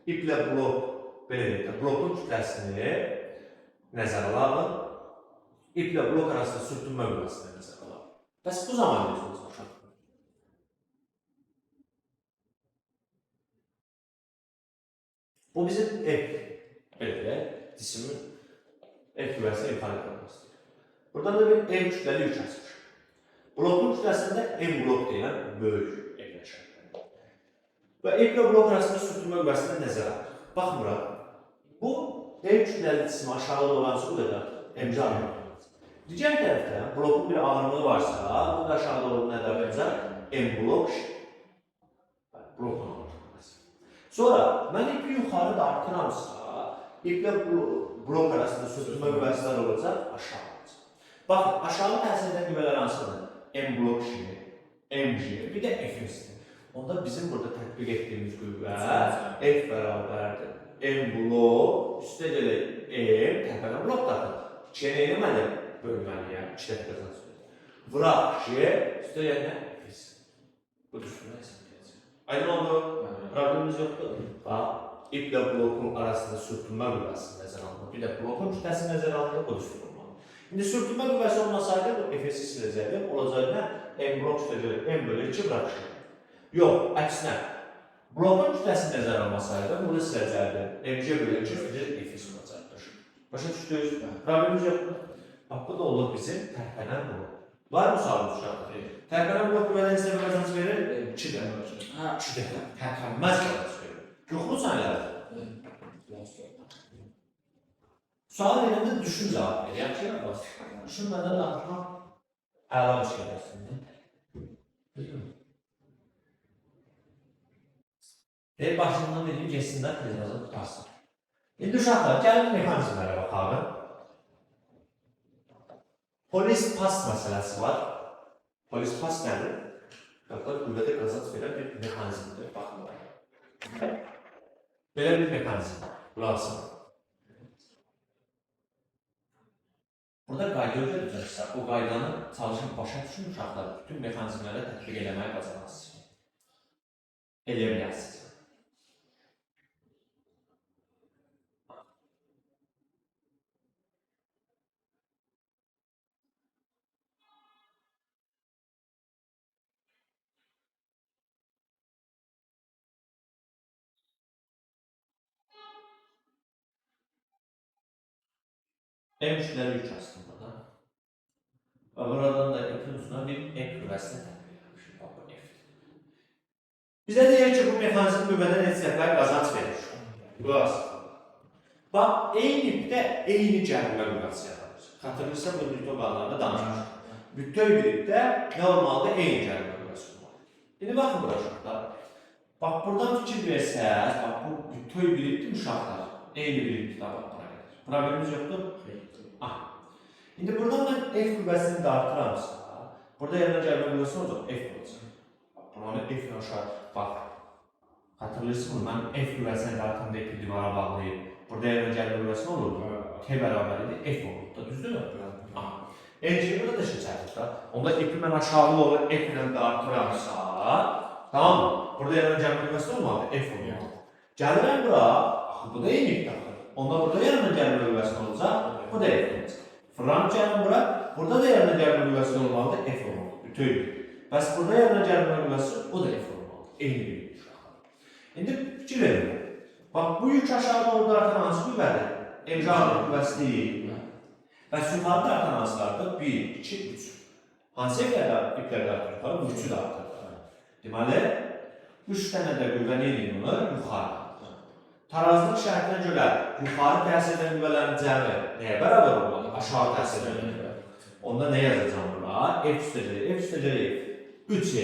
iplə blok, belə deyək də, blokun kütləsini nəzərə alın. iplə blok arasında sürtünmə qüvvəsindən nəzərə alalım. Bəs bu zaman necə olacaq? Bu bizim F. Belə cismin F qüvvəsini ifadə etmək istəyir. Buradan da bir M kütləli yük asmış. Blokun kütləsində M blok deyilən böyük evləşir. Və M ilə blok arasında sürtünmə qüvvəsindən nəzərə alır. Baxın bura. Bu M kütləli cismi aşağıda olan su qədər MC ağırlığı. Digər tərəfdə blokun bir ağırlığı varsa, bu da aşağıda olan nədir bənzər? M blok blokun ağırlığı. Sonra mən ipi yuxarı dartıramsa, iplə blok arasında sürtünmə qüvvəsindən olacaq, aşağı olacaq. Baxın, aşağı təsir edən qüvvələr hansıdır? M blok kimi, MG, bir də F-dir. Onda bizim burada tətbiq etdiyimiz qüvvə F bərabərdir. M blok, üstə gələ M, təpələ blok daxil. İkiyə nə eləməli? Bölməliyəm, iki dəfə qazanır. Vıraq G, üstə gələ F. Bu düşürmə hesab edəcək. Aydın oldu? Problemimiz yoxdur. Bax, iplə blokun arasında sürtünmə qüvvəsi nəzərə alınır. Bir də blokun kütləsi nəzərə alınır, bu da sürtünmə. İndi sürtünmə qüvvəsi olmasaydı, bu F-si siləcəkdir. Olacaqdır, M blok üstəcək, M bölü 2 bırakışır. Yox, əksinə. Blokun kütləsi nəzərə almasaydı, bunu siləcəkdir. MC bölü 2 üstəcək, F-si olacaqdır. Başa düşdünüz? Problemimiz yoxdur. Bax, bu da olur bizim tərpənən blok. Var mı sualımız uşaqdır? Tərpənən blok qüvvədən sizə bir qazanç verir? 2 dəfə. Hə, 2 dəfə. Tərpənməz qazanç verir. Yoxmu sənələrdir? Sual verəndə düşün cavab ver. Yaxşı ya? Düşünmədən danışmaq əla bir şey edərsiniz. Deyib başından dediyim geçsinlər, tezazı tutarsın. İndi uşaqlar, gəlin mexanizmlərə baxalım. Polis pas məsələsi var. Polis pas nədir? Uşaqlar, qüvvədə qazanç verən bir mexanizmdir. Baxın. Belə bir mexanizm. Burası. Burada qayda ödəyəcəksə, o qaydanı çalışıb başa düşün uşaqlar, bütün mexanizmlərə tətbiq eləməyə qazanasınız. Eləyə bilərsiniz. M kütləli yük aslında da. Və buradan da F-in üstünə bir F qüvvəsini tətbiq etmişik. Bax, bu F-dir. Bizə deyək ki, bu mexanizm qüvvədən neçə dəfə qazanc verir. Qaz. Bax, eyni ipdə eyni cərimə qüvvəsi yaranır. Xatırlıysa, bu nüktə bağlarında danışmışıq. Bütöv bir ipdə normalda eyni cərimə qüvvəsi var. İndi baxın bura uşaqlar. Bax, buradan fikir versəz, bax, bu bütöv bir ipdir uşaqlar. Eyni bir ipdir, bax, bura gəlir. Problemimiz yoxdur? İndi buradan mən F qüvvəsini artıramsa, burada yerine cərimə qüvvəsi olacaq, F olacaq. Buranı F ilə aşağı, bax, hatırlayırsınız, mən F qüvvəsini artıranda ipi divara bağlayıb, burada yerine cərimə qüvvəsi ne olurdu? T bərabər idi, F olurdu da, düzdür mü? N-ci burada da şəkildir da. Onda ipi mən aşağı olur, F ilə də artıramsa, tamam mı? Burada yerine cərimə qüvvəsi olmalı, F olmalı. Gəlirəm bura, bu da eyni ip daxil. Onda burada yerine cərimə qüvvəsi olacaq, bu da F olacaq. Frank gəlin bura, burada da yerine cərimə qüvvəsi olmalıdır, F olmalıdır, bütöv. Bəs burada yerine cərimə qüvvəsi, o da F olmalıdır, eyni bir yük uşaqlar. İndi fikir verin. Bax, bu yük aşağıda orada artan hansı qüvvədir? MC ağırlıq qüvvəsi deyil. Bəs yuxarıda artan hansılardır? 1, 2, 3. Hansı iplərdə artır yuxarı? Bu üçü də artır. Deməli, 3 dənə də qüvvə neyini olur? Yuxarı. Tarazlıq şərtinə görə yuxarı təsir edən qüvvələrin cəmi nəyə bərabər olmalı? Aşağı təsir edən qüvvə. Onda nə yazacağım bura? F üstəcək, F üstəcək F. 3F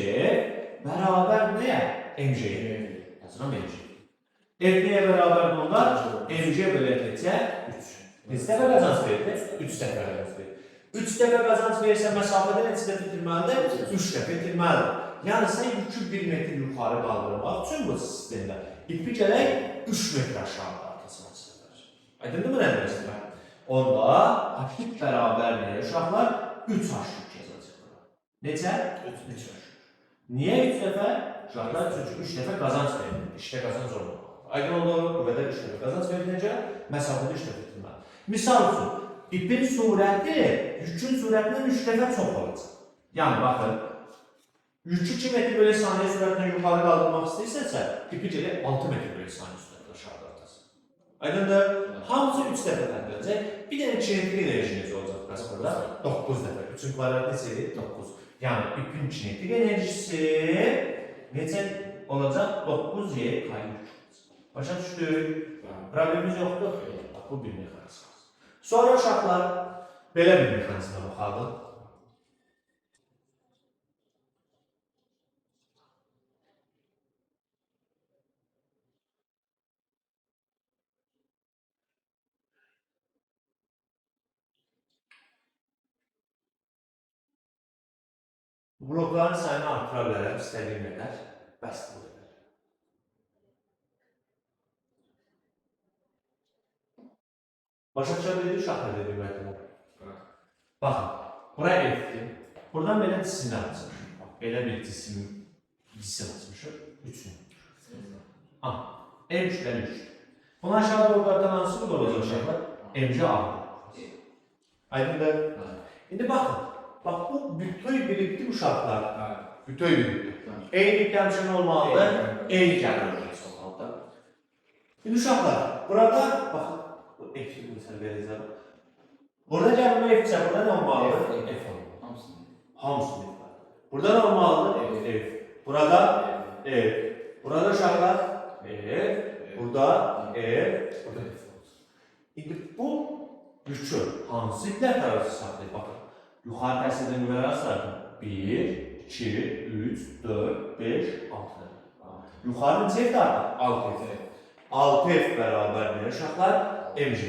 bərabər nəyə? MC. Yazıram MC. F nəyə bərabərdir onda? MC bölü F-cə 3. Neçə dəfə qazanc verir? 3 dəfə qazanc verir. 3 dəfə qazanc verirsə məsafədə neçə dəfə itirməlidir? 3 dəfə itirməlidir. Yəni sən yükü 1 metr yuxarı qaldırmaq üçün bu sistemdə ipi gələk 3 metr aşağı dartasına çıxır. Aydındır mı nə deməkdir? Onda H bərabər nəyə uşaqlar? 3 H yük yazacaq. Necə? 3 H. Niyə 3 dəfə? Uşaqlar çünki 3 dəfə qazanc verir. İşdə qazanc olmalı. Aydın olur, qüvvədə 3 dəfə qazanc verir necə? Məsafədə 3 dəfə itirməli. Misal üçün, ipin surəti yükün sürətindən 3 dəfə çox olacaq. Yəni baxın, yükü 2 metr bölü saniyə sürətindən yuxarı qaldırmaq istəyirsənsə, ipi gələk 6 metr bölü saniyə sürətlə aşağı qaldırasın. Aydındır? Hamısı 3 dəfə fərqlənəcək. Bir dənə kinetik enerji necə olacaq bəs burada? 9 dəfə. 3-ün kvadratı neçədir? 9. Yəni ipin kinetik enerjisi necə olacaq? 9y kay yük. Başa düşdük? Problemimiz yoxdur. Bu bir mexanizm. Sonra uşaqlar belə bir mexanizmə baxalım. Blokların sayını artıra bilərəm, istədiyim qədər. Bəs bu qədər. Başa düşə bildik uşaqlar dediyi məqamı. Baxın, bura F-dir. Buradan belə cisimlə açmışıq. Belə bir cisim açmışıq. Üçün. M kütləli 3'dür. Bunu aşağı doğru qardan hansı bu olacaq uşaqlar? MC A. Aydındır? İndi baxın. Bax bu bütöv birikdir uşaqlar. Bütöv birikdir. Eyni gəmçin olmalıdır. Eyni gəmçin olmalıdır. İndi uşaqlar, burada baxın. Bu F-i məsələ verəcəm. Burada gəlmə F-cə, burada nə olmalıdır? F olmalıdır. Hamısını F var. Burada nə olmalıdır? F. Burada F. Burada uşaqlar F. Burada F. Burada F olsun. İndi bu yükü hansı iplər tərəzi saxlayır? Baxın. Yuxarı təsir edən nümələr sayılır. 1, 2, 3, 4, 5, 6. Yuxarı neçə F artıq? 6 F. 6 F bərabərdir uşaqlar MC.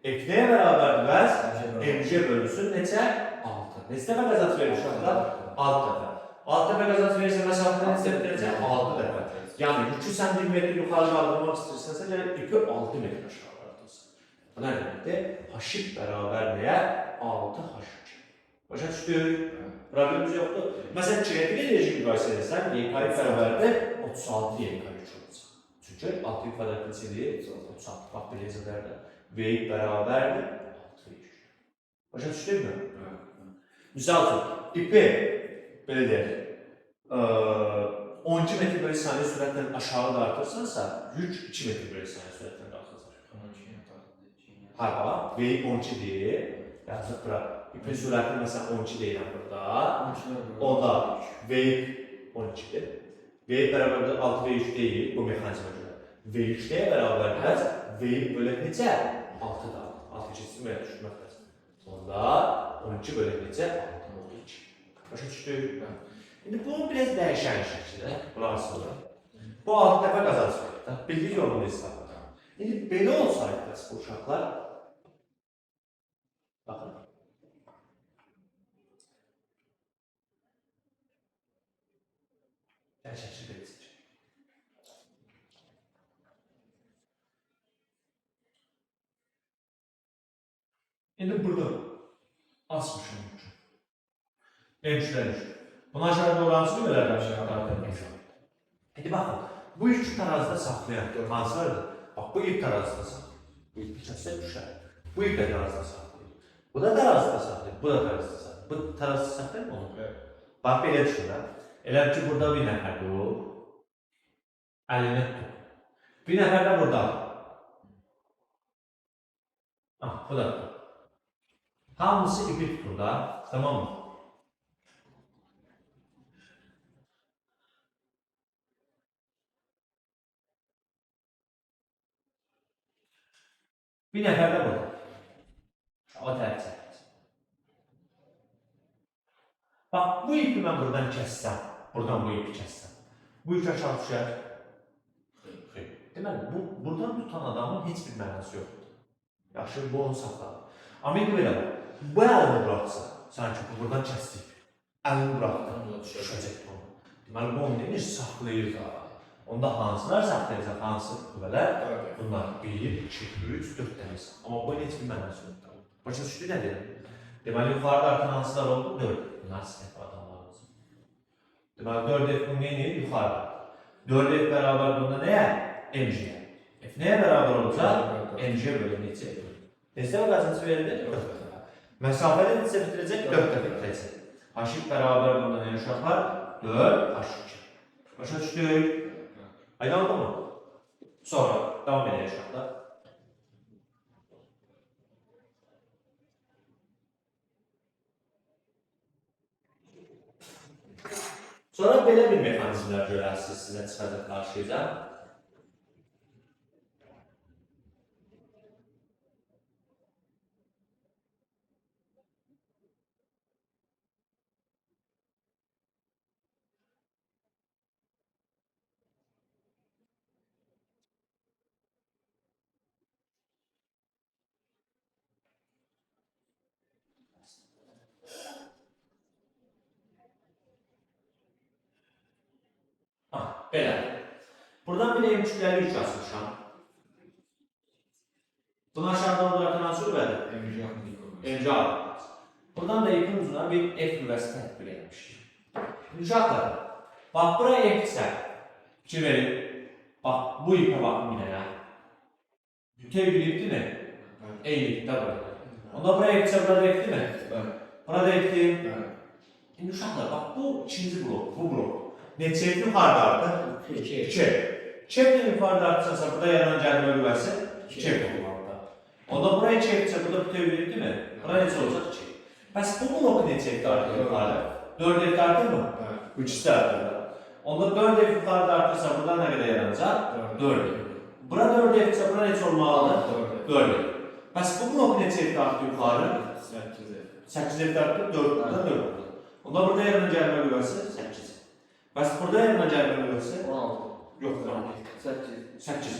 F nəyə bərabərdir bəs? MC bölünsün neçə? 6. Neçə dəfə qəzat verir uşaqlar? 6 dəfə. 6 dəfə qəzat verirsə məsafəni neçə bitirəcək? 6 dəfə. Yəni yükü sən 1 metr yuxarı qaldırmaq istəyirsənsə, yəni ipi 6 metr aşağı qaldırırsın. Bu nə deməkdir? H bərabər nəyə? 6H2. Başa düşdük? Problemimiz yoxdur. Məsələn, kinetik enerji müqayisə edirsən, YK bərabərdir 36 YK 3 olacaq. Çünki 6 kvadrat neçədir? 36. Bax, biləcəklərdə. V bərabərdir 6 3. Başa düşdükmü? Misal üçün, ipi, belə deyək, 12 metr bölü saniyə sürətlə aşağı dartırsansa, yük 2 metr bölü saniyə sürətlə qalxacaq. Hava, V 12-dir. Yazıq bura. İpin sürəti məsələn 12 deyiləm burada. O da V 12-dir. V bərabərdir 6 V 3 deyil bu mexanizmə görə. V 3-dəyə bərabərdir. V bölü necə? 6-da. 6 keçsin və ya düşürmək lazım. Onda 12 bölü necə? 6 oldu 2. Başa düşdük. İndi bunu biraz dəyişən şəkildə qulaq asılır. Bu 6 dəfə qazancı. Bildik yolunu hesabladı. İndi belə olsaydı bu uşaqlar baxın. Şəkil belirtəcək. İndi burada asmışım üçün. Emşlər üçün. Buna aşağı doğru hansı nümələrdən aşağı dartılmışam? İndi baxın, bu iki tarazda saxlayan hansı vardır? Bax, bu ip tarazda saxlayır. Bu ip içəsə düşər. Bu ip də tarazda saxlayır. Bu da tarazda saxlayır. Bu da tarazda saxlayır. Bu tarazda saxlayır mı onu? Bax, belə düşünürəm. Elə ki, burada bir nəfər dur, əlini tut. Bir nəfər də burada. Bu da tut. Hamısı ipi tutur da, tamam mı? Bir nəfər də burada. O tərəf çəkir. Bax, bu ipi mən buradan kəssəm. Buradan bu ipi kəssəm. Bu yük aşağı düşər. Xeyr. Deməli, buradan tutan adamın heç bir mənası yoxdur. Yaxşı, bu onu saxladı. Amma indi belə var. Bu əlini bıraxsa, sanki bu buradan kəsdik. Əlini bıraxdı, düşəcəkdir onu. Deməli, bu onu demir, saxlayır da. Onda hansılar saxlayacaq, hansı qüvvələr? Bunlar 1, 2, 3, 4 dənəsi. Amma bu heç bir mənası yoxdur. Başa düşdü nə deyir? Deməli, yuxarıda artan hansılar oldu? 4. Bunlar sinif adamlarımız. Deməli, 4F bunun neyini? Yuxarıda. 4F bərabər bunda nəyə? MC. F nəyə bərabər olacaq? MC bölü necə? Neçə dəfə qazanc verildi? 4 dəfə. Məsafəni neçə bitirəcək? 4 dəfə bitirəcək. H bərabər bundan yəni uşaqlar 4 H2. Başa düşdük. Aydın oldu mu? Sonra devam edək uşaqlar. Sonra belə bir mexanizmlər görərsiniz, sizə çıxacaq qarşıya. Belə. Buradan bir M3'ləri 3 yazmışam. Bunu aşağıdan olarak hansı qüvvədir? MC alır. Buradan da ipin uzuna bir F qüvvəsi tətbiq etmişik. Uşaqlar, bax buraya F isə, fikir verin, bax bu ipə baxın bir dənə. Bütöv bir ipdir mi? Eyni ipdə burada. Onda buraya F isə burada F'dir mi? Burada F'dir. İndi uşaqlar, bax bu ikinci blok, bu blok. Neçə F yuxarıda artıq? 2. 2 F'lə yuxarıda artırsansa, burada yaranan gəlmə qüvvəsi 2 F olmalıdır. Onda buraya 2 F isə, burada bütöv bir ipdir mi? Burada neçə olacaq? 2. Bəs bu bloku neçə F'də artıq yuxarıda? 4 F'də artır mı? 3'də artırır. Onda 4 F yuxarıda artırsa, burada nə qədər yaranacaq? 4 F. Bura 4 F isə, bura neçə olmalıdır? 4 F. Bəs bu bloku neçə F'də artır yuxarı? 8 F. 8 F'də artır, 4 burada 4 olur. Onda burada yaranan gəlmə qüvvəsi 8. Bəs burada yaranan gəlmə qüvvəsi 16. Yox, 8.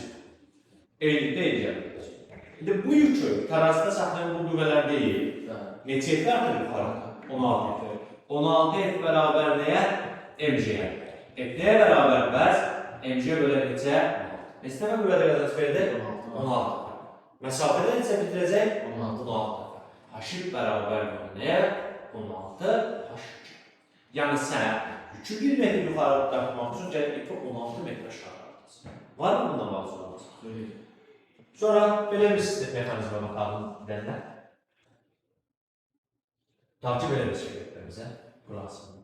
Eynilikdə edəcəm. İndi bu yükü tarazda saxlayan bu qüvvələr deyil. Neçə F'də artır yuxarı? 16 F. 16 F bərabər nəyə? MC-yə. F nəyə bərabər bəs? MC bölə neçə? Neçə dəfə qüvvədə qazanc verdik? 16. Məsafədə neçə bitirəcək? 16. H bərabər nəyə? 16 H2. Yəni sən yükü 1 metr yuxarı dartmaq üçün gəlib ipi 16 metr aşağı dartasın. Var mı bundan bağlı sorumuz? Sonra belə bir mexanizmə baxalım deyəndə. Takip edəmiz şirkətlərimizə. Burasını.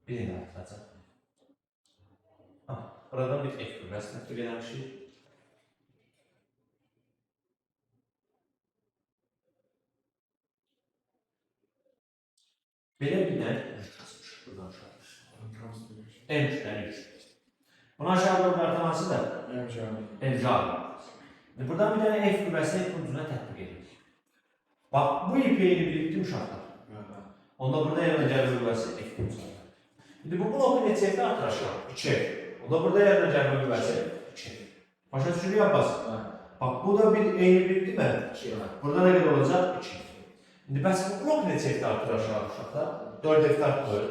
Birini artıracaq. Buradan bir F qüvvəsi tətbiq eləmişik. Belə bir dənə yük yazmışıq buradan aşağı. M3'dən yük. Bunu aşağı doğru artmasıdır. MC alır. Buradan bir dənə F qüvvəsi ip ucuna tətbiq edirik. Bax, bu ipi eyni bir ipdir uşaqlar. Onda burada yaranan gəlmə qüvvəsi F ucuna. İndi bu bloku neçə F'də artır aşağı? 2 F. Onda burada yaranan gəlmə qüvvəsi 2 F. Başa düşürük Abbas? Bax, bu da bir eyni bir değil mi? 2 F. Burada nə qədər olacaq? 2 F. İndi bəs bu blok neçə F'də artır aşağı uşaqlar? 4 F'də artır.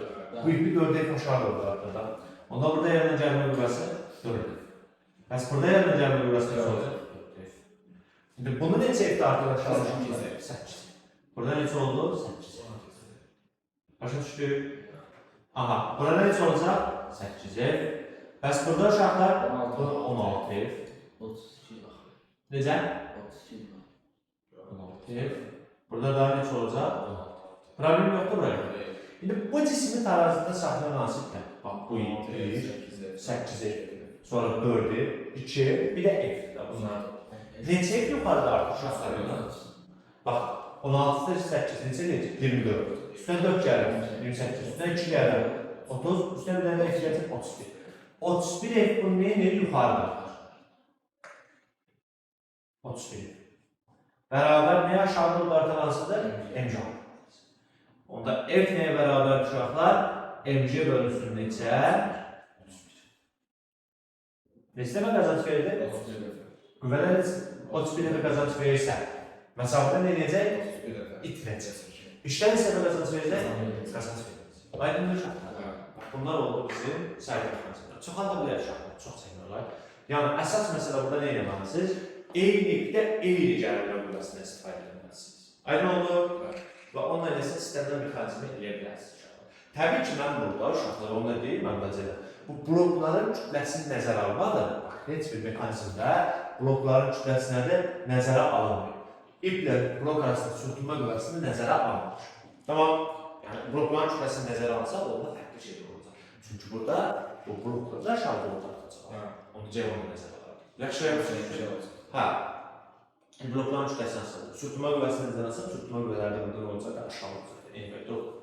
Bu ipi 4 F aşağı doğru artır. Onda burada yaranan gəlmə qüvvəsi 4 F. Bəs burada yaranan gəlmə qüvvəsi neçə olacaq? 4 F. İndi bunu neçə F'də artır aşağı uşaqlar? 8. Burada neçə oldu? 8. Başa düşdük. Aha, burada neçə olacaq? 8 F. Bəs burada uşaqlar 16 F. 32 bax. Necə? 32 bax. 16 F. Burada daha neçə olacaq? 16. Problem yoxdur buraya. İndi bu cismi tarazında saxlayan hansı ipdən? Bax, bu ipdir. 8 F. Sonra 4 F, 2 F, bir də F. Neçə F yuxarıda artır uşaqlar? Bax, 16'da 8 neçə deyəcək? 24. Üstüne 4 gəlir, 28. Üstüne 2 gəlir, 30. Üstüne bir dənə F gəlir, 31. 31 F bunun neyini yuxarıda artır? 31. Bərabər nəyə aşağı doğru artan hansıdır? MC. Onda F nəyə bərabər uşaqlar? MC bölünsün neçə? 31. Neçə dəfə qazanc verir? 31 dəfə. Qüvvələr 31 dəfə qazanc verirsə, məsafədə nə edəcək? 31 dəfə. İtirəcək. İşdən isə qazanc verəcək? Qazanc verəcək. Aydın uşaqlar. Bunlar oldu bizim sayda mexanizmlər. Çoxalda bilər uşaqlar, çox çəkmirlər. Yəni əsas məsələ burada nə etməlisiniz? Eynilikdə eyni gəlir qüvvəsindən istifadə etməlisiniz. Aydın oldu? Və onunla isə istənilən mexanizmi eləyə bilərsiniz. Təbii ki, mən burada uşaqlar onu da deyim, mən bacı bu blokların kütləsini nəzərə almadım. Heç bir mexanizmdə blokların kütləsinə də nəzərə alınmıyor. İplə blok arasında sürtünmə qüvvəsini nəzərə alınır. Tamam. Yəni blokların kütləsini nəzərə alsaq, onda fərqli şey olacaq. Çünki burada bu bloklarda aşağıda olacaq. Onu C1-ə nəzərə alır. Yaxşı yapmışsınız. Hə. Blokların kütləsini asılır. Sürtünmə qüvvəsini nəzərə alsaq, sürtünmə qüvvələri də burada olacaq, aşağı olacaq. Eyni olur.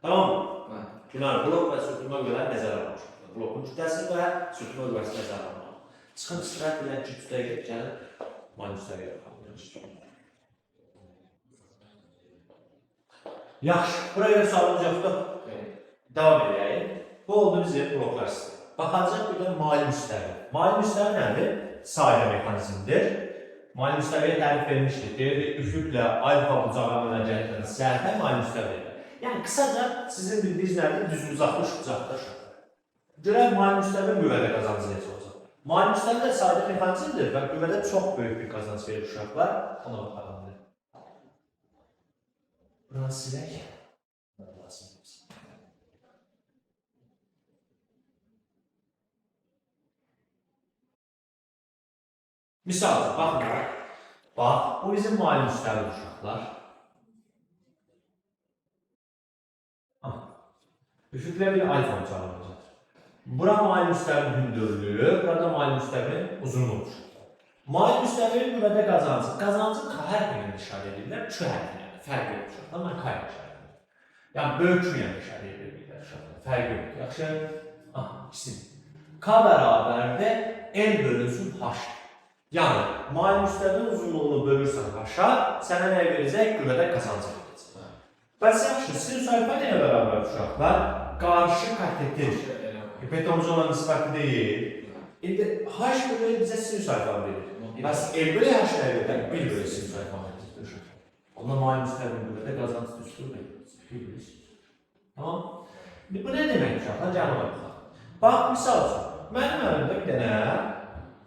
Tamam mı? Günah blok və sürtünmə qüvvələri nəzərə alınır. Blokun kütləsi və sürtünmə qüvvəsi nəzərə alınır. Çıxın istirahət bilən 2 dəqiqə gəlin, manifestəyə baxın. Yaxşı, buraya sualımız yoxdur. Davam edəyik. Bu oldu bizim bloklar sistemi. Baxacaq bir də mali müstəvi. Mali müstəvi nədir? Sadə mexanizmdir. Mali müstəviyə tərif vermişdik. Deyirdik, üfüqlə alfa bucağı müraciətlərin səhətə mali müstəvi edir. Yəni, qısaca sizin bildiyiniz nədir? Düz uzaqlı, ucaqda şəkildə. Görək, mali müstəvi qüvvədə qazancı necə olacaq. Mali müstəvi də sadə mexanizmdir və qüvvədə çox böyük bir qazanc verir uşaqlar. Ona baxalım. Buranı silək. Misal, baxın. Bax, bu bizim mali müstəvi uşaqlar. Üfüqlə bir alfa ucağı olacaq. Bura mali müstəvinin hündürlüyü, burada mali müstəvinin uzunluğu. Mali müstəvinin qüvvədə qazancı. Qazancı hər birini işarə edirlər, Q hərfinə. Fərq yoxdur uşaqlar, mən K işarə edirəm. Yəni, böyük Q-yə işarə edirlər uşaqlar, fərq yoxdur. Yaxşı, isim. K bərabərdə L bölünsün H. Yəni, mali müstəvinin uzunluğunu bölürsən H-a, sənə nə verəcək? Qüvvədə qazancı verəcək. Bəs yaxşı, sinüs alfa nəyə bərabər uşaqlar? Qarşı kateter. Hipotenuza olan nisbəti deyil. İndi H bölü bizə sinüs alfa verir. Bəs L bölü H nəyə verir? 1 bölü sinüs alfa verir. Onunla mali müstəvinin qüvvədə qazancı düstur verir. Tamam. Bu nə demək uşaqlar? Gəlin baxaq. Bax, misal üçün, mənim əlimdə bir dənə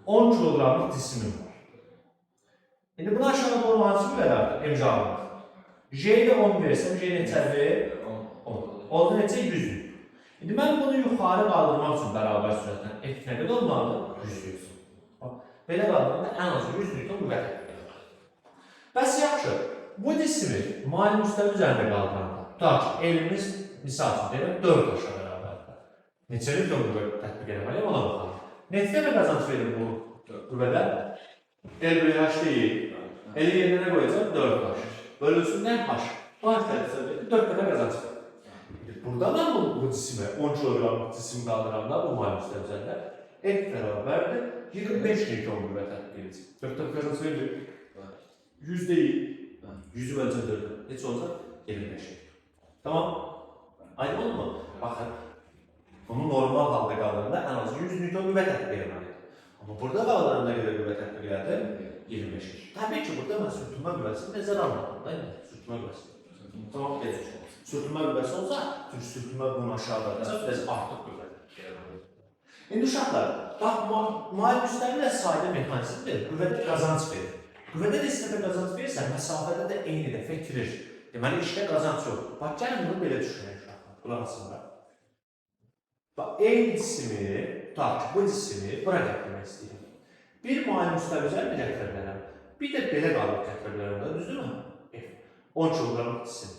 10 kilogramlıq cisimim var. İndi buna aşağı doğru hansı qüvvələrdir? İmzalanır. J-də 10 versəm, J neçədir? 10. Oldu neçə? 100. İndi mən bunu yuxarı qaldırmaq üçün bərabər sürətlə F nə qədər olmalıdır? 100. Belə qaldırmaqda ən az 100 Newton qüvvə tətbiq. Bəs yaxşı, bu cismi mali müstəvi üzərində qaldıranda, tutaq ki, elimiz misal üçün deyək, 4 aşağı bərabərdir. Neçə Newton qüvvə tətbiq eləməliyəm, ona baxalım. Neçə də qazanc verir bu qüvvədə? L bölü H deyil. L-i yerinə nə qoyacaq? 4H. Bölünsündən H. Bu H tərəfdə 4 qədər qazanc verir. Burada da bu cisimə 10 kilogramlıq cisim qaldıranda bu mali müstəvi üzərində F bərabərdir 25 Newton qüvvə tətbiq edəcək. 4 qədər qazanc verir. 100 deyil. 100'ü böləcək 4'e. Neçə olacaq? 25. Tamam. Aynı oldu mu? Baxın. Bunu normal halda qaldıranda ən az 100 Newton qüvvə tətbiq etməlidir. Amma burada qaldıranda qədər qüvvə tətbiq elədi? 25. Təbii ki, burada mən sürtünmə qüvvəsini nəzərə almadım da. Sürtünmə qüvvəsi. Tamam, gedəcək. Sürtünmə qüvvəsi olsa, çünki sürtünmə bunu aşağıda olacaq, biraz artıq qüvvədir. İndi uşaqlar, bax, mali müstəvi də sadə mexanizmdir, qüvvədə qazanc verir. Qüvvədə də istəfə qazanc verirsə, məsafədə də eyni dəfə itirir. Deməli, işdə qazanc yoxdur. Bax, gəlin bunu belə düşünək uşaqlar, qulaq asınlar. Bax, eyni cisimi, tutaq ki, bu cisimi bura gətirmək istəyirəm. Bir mali müstəvi üzərində gətirə bilərəm. Bir də belə qalıb gətirə bilərəm da, düzdürmü? 10 kilogramlıq cisim.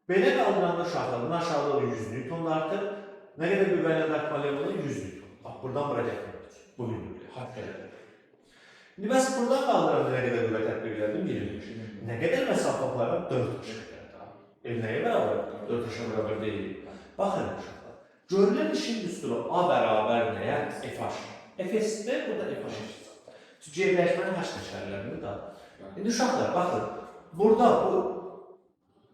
Belə qaldıranda uşaqlar, bunu aşağıda olur 100 Newton artır. Nə qədər qüvvə ilə dartmalı olur? 100 Newton. Bax, buradan bura gətirmək. Bu hündürlük, haqq elədir. İndi bəs buradan qaldıranda nə qədər qüvvə tətbiq elədim? 25. Nə qədər məsafə var? 4 aşağı. El nəyə bərabər? 4 aşağı bərabər deyil. Baxın uşaqlar. Görülən işin düsturu A bərabər nəyə? FH. FS-də burada FH eşitsin. Çünki yerləşmənin H nəşərlərini da. İndi uşaqlar, baxın. Burada bu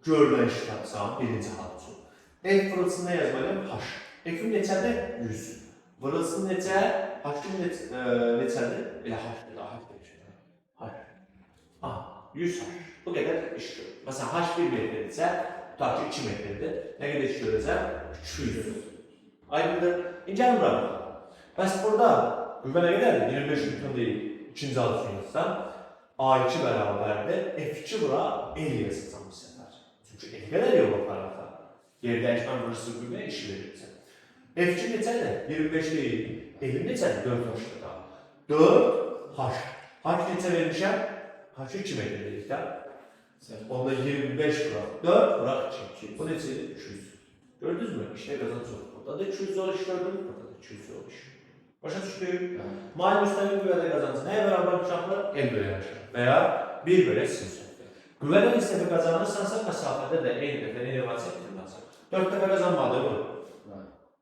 görülən işi tapsam, birinci hal üçün. F vurulsun nə yazmalıyım? H. F-in neçədir? 100. Vurulsun neçə? H-in neçədir? Elə H-dir, H-dir. H. 100 H. Bu qədər iş görür. Məsələn, H 1 metrdirsə, Tutaq ki 2 metrdir. Nə qədər iş görəcəm? 200. Aydındır. Gəlin bura baxaq. Bəs burada qüvvə nə qədərdir? 25 newton deyil. İkinci alışınızda A2 bərabərdir. F2 bura el yazacağım bu səfər. Çünki el qədər yol aparaqda. Yerdəyişmən vurursu qüvvə işi verirsən. F2 neçədir? 25 deyil. Elin neçədir? 4 hoşdur da. 4 H. H neçə vermişəm? H 2 metr dedik də. Onda 25 bıraq. 4 bıraq 2. Bu neçədir? 200. Gördünüz mü? İşte qazanc çox. Burada da 200 zor iş gördüm. Burada da 200 zor iş. Başa düşdük. Mayın müstəqil qüvvədə qazancı nəyə bərabər uşaqlar? El bölünür. Və ya 1 bölək sinüsü. Qüvvədən hissədə qazanırsansa, məsafədə də eyni dəfə nə eləməsi etdirməsi. 4 dəfə qazanmadı bu.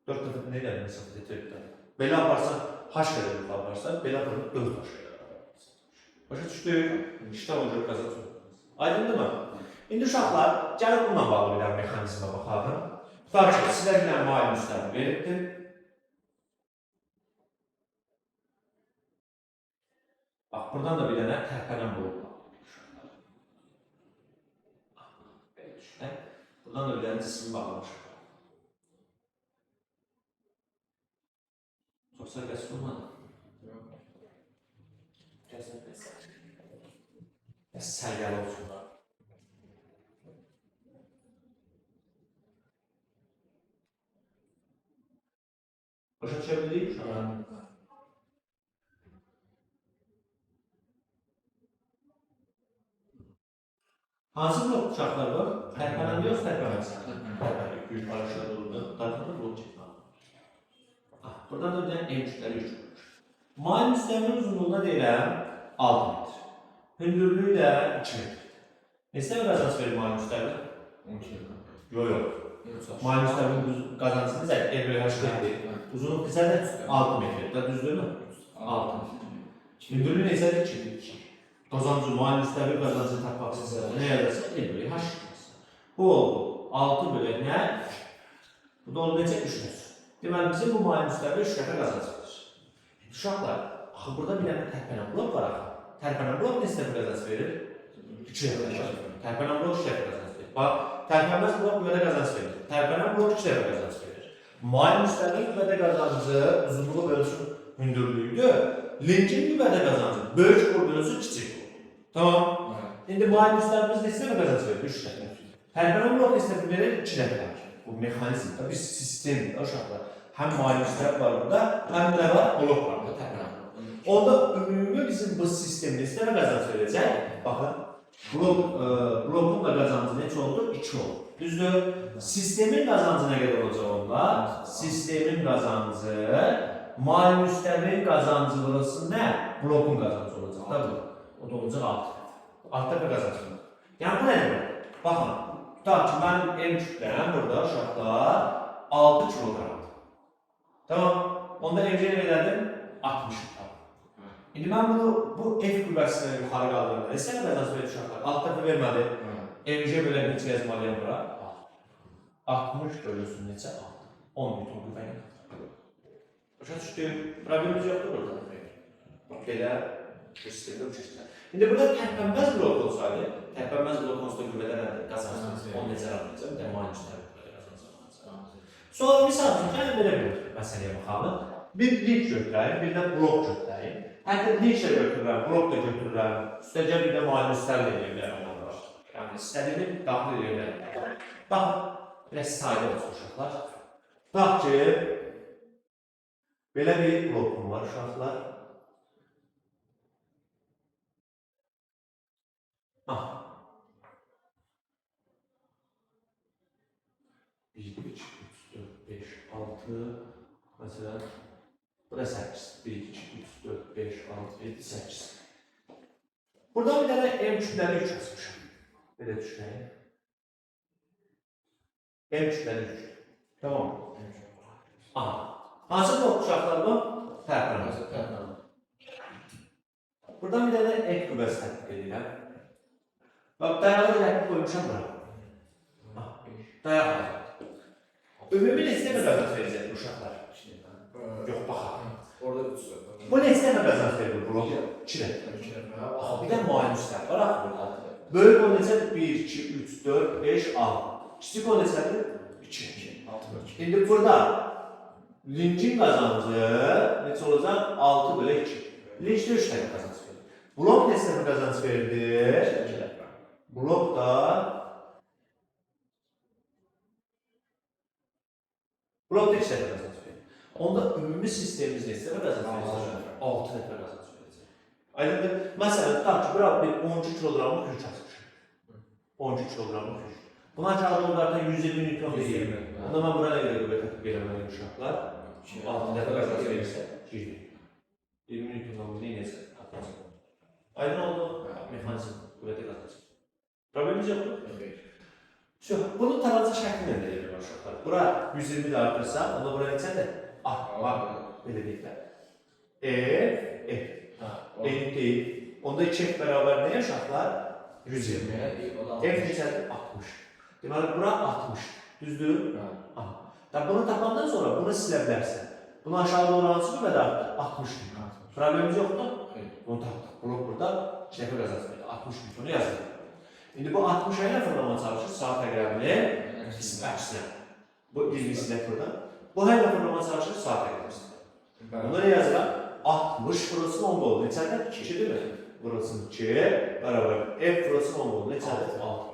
4 dəfə nə ilə məsafədə etdirməsi. Belə aparsan, H qədər yuxu aparsan, belə aparsan 4 H qədər. Başa düşdük. İşte o cür qazanc olur. Aydındır mı? İndi uşaqlar, gəlib bununla bağlı bir mexanizmə baxalım. Tutaq ki, sizə bir dənə mayın müstəqil veribdir. Bax, buradan da bir dənə tərpənən blok var. Buradan da bir dənə cismi bağlamışıq. Çox sərbəst olmadı. Səliyyəli olsunlar. Başa düşə bildik uşaqlar? Hansı blok uşaqlar var? Tərpənən yox, tərpənməz. Tərpənən, büyük aşağı olurdu. Tərpənən blok çəkmə. Buradan da bir dənə M kütləri 3 olur. Mayın müstəqil uzunluğuna deyirəm 6 metr. Hündürlüğü də 2 metrdir. Neçə qazanc verir mayın müstəqil? 12 metr. Yox. Mayın müstəqil qazancını zəq, evrəşdirdir. Uzunluq neçədir? 6 metrdir. Düzdürmü? 6 metr. Hündürlüğü neçədir? 2 metr. Qazancı, mayın müstəqil qazancını tapmaq istəyirsən, nə yazarsan? Evrəşdirdir. Bu oldu. 6 bölək nə? Bu da oldu necə? 3 metr. Deməli, bizim bu mayın müstəqil 3 dəfə qazanc verir. Uşaqlar, axı burada bir dənə tərpənən blok var axı. Tərpənən blok neçə dəfə qazanc verir? 2 dəfə. Tərpənən blok 2 dəfə qazanc verir. Bax, tərpənməz blok qüvvədə qazanc verir. Tərpənən blok 2 dəfə qazanc verir. Mayın müstəqil qüvvədə qazancı uzunluğu bölünsün hündürlüyüdür. Linkin qüvvədə qazancı böyük qol bölünsün kiçik qol. Tamam. İndi mayın müstəqilimiz neçə dəfə qazanc verir? 3 dəfə. Tərpənən blok neçə dəfə verir? 2 dəfə. Bu mexanizmdə bir sistemdir uşaqlar. Həm mayın müstəqil var burada, həm də var blok var burada tərpənən. Onda ümumi bizim bu sistem neçə dəfə qazanc verəcək? Baxın, blokun da qazancı neçə oldu? 2 oldu. Düzdür? Sistemin qazancı nə qədər olacaq onda? Sistemin qazancı, mayın müstəqil qazancı burası nə? Blokun qazancı olacaq da bu. O da olacaq 6 dəfə. 6 dəfə qazanc olacaq. Yəni bu nədir? Baxın, tutaq ki, mənim M kütləm burada uşaqlar 6 kilogramdır. Tamam. Onda MC nə qədərdir? 60 kg. İndi mən bunu bu F qüvvəsinə yuxarı qaldırdım. Neçə qazanc verir uşaqlar? Alt dəfə vermədi. MC belə neçə yazmalıyam bura? 60 bölünsün neçə? 10 newton qüvvə ilə. Başa düşdük. Problemimiz yoxdur burada. Belə sistemdə uçuşlar. İndi burada tərpənməz blok olsaydı, tərpənməz blok onsuz qüvvədə nədir? Qazanc. 10 necə alınacaq? Bir də mayın müstəqil qüvvədə qazanc alınacaq. Sonra misal üçün, gəlin belə bir məsələyə baxalım. Bir link götürəyim, bir də blok götürəyim. Hətta link də götürürəm, blok da götürürəm. Üstəcə bir də mayın müstəqil edə bilərəm onlara. Yəni, istədiyimi daxil edə bilərəm. Baxın, biraz sayda olsun uşaqlar. Bax ki, belə bir blokum var uşaqlar. Ah. 1, 2, 3, 4, 5, 6, məsələn, bu da 8. 1, 2, 3, 4, 5, 6, 7, 8. Buradan bir dənə M kütləri 3 yazmışam. Belə düşünəyim. M kütləri 3. Tamam mı? Aha. Hansı blok uşaqlar bu? Tərpənməz. Buradan bir dənə F qüvvəsi tətbiq edirəm. Bax, dayağı rəhbət qoymuşam bura. Dayağı rəhbət. Ümumi neçə mi qazanc verəcək uşaqlar? Yox, baxaq. Orada 3 dəfə. Bu neçə mi qazanc verir bu blok? 2 dəfə. Bir də mayın müstəqil var axı burada. Böyük o neçə? 1, 2, 3, 4, 5, 6. Kiçik o neçədir? 2. 6 bölü 2. İndi burada linkin qazancı neçə olacaq? 6 bölü 2. Linkdə 3 dəfə qazanc verir. Blok neçə dəfə qazanc verdi? 2 dəfə. Blok da blok 2 dəfə qazanc verir. Onda ümumi sistemimiz neçə dəfə qazanc verir? 6 dəfə qazanc verəcək. Aydındır. Məsələn, tutaq ki, bura bir 12 kiloqramlıq yük açmışıq. 12 kiloqramlıq yük. Buna aşağıda onlardan 120 newton verir. Onda mən bura nə qədər qüvvət tətbiq eləməliyim uşaqlar? 6 dəfə qazanc verirsə 20. 20 newton necə tapacaq? Aydın oldu. Mexanizm qüvvəti qazanacaq. Problemimiz yoxdur. Bunu tabanca şəkli ilə də edir uşaqlar. Bura 120 də artırsa, onda bura neçədir? Artma. Belə deyirlər. Eyni deyil. Onda 2 bərabər nə uşaqlar? 120. F neçədir? 60. Deməli, bura 60. Düzdür? Bunu tapandan sonra bunu silə bilərsən. Bunu aşağı doğru hansı qüvvədə artdı? 60 newton. Problemimiz yoxdur? Bunu tapdıq. Blok burada 2 dəfə qazanc verir. 60 newtonu yazılır. İndi bu 60-a ilə fırlama çalışır, saat əqrəbini əksinə. Bu 20-sinə buradan. Bu ilə fırlama çalışır, saat əqrəbini. Bunda nə yazılır? 60 vurulsun 10 oldu. Neçədir? 2 değil mi? Vurulsun 2 bərabər. F vurulsun 10 oldu. Neçədir? 6.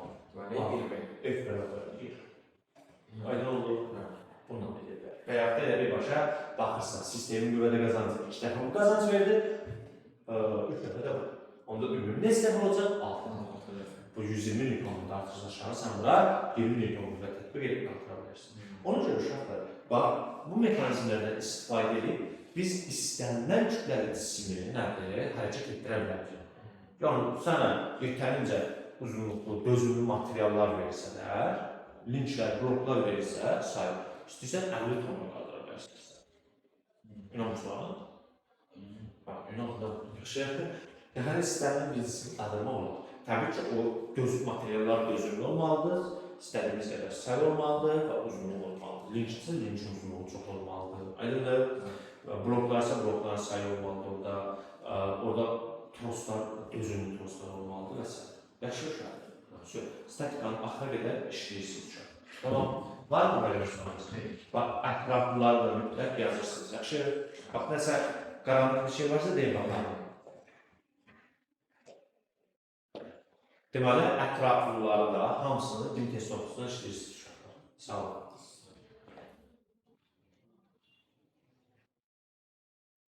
F bərabər 1. Aydın oldu. Bundan edirlər. Və yaxud da elə birbaşa baxırsan, sistemin qüvvədə qazancı 2 dəfə bu qazanc verdi, 3 dəfə də var. Onda ümumi neçə dəfə olacaq? 6. Bu 120 newtonun da artırılışları sən bura 20 newton qüvvət tətbiq edib qaldıra bilərsən. Ona görə uşaqlar, bax, bu mexanizmlərdən istifadə edib biz istənilən kütləli cismi hərəkət etdirə bilərik. Yəni, sənə yetərincə uzunluqlu, dözümlü materiallar versələr, linklər, bloklar verirsə, sayı, istəyirsən 50 tonla qaldıra bilərsən. İnanmışlar? İnanmışlar. Yaxşı, hər istənilən bir cismi qaldırmaq olar. Təbii ki, o materiallar dözümlü olmalıdır, istədiyimiz qədər sayı olmalıdır və uzunluq olmalıdır. Linksə, linkin uzunluğu çox olmalıdır. Aydındır, bloklarsa, blokların sayı olmalıdır. Orada troslar, dözümlü troslar olmalıdır və s. Yaxşı uşaqdır. Statikanın axıra qədər işləyirsiniz uşaq. Tamam, var mı belə uşaqlarınız? Bax, ətraflıları da mütləq yazırsınız. Yaxşı, bax, nəsə qaranlıq bir şey varsa, deyil bax. Deməli, ətraflıları da hamısını bin test ofisunda işləyirsiniz uşaqlar. Sağ olun.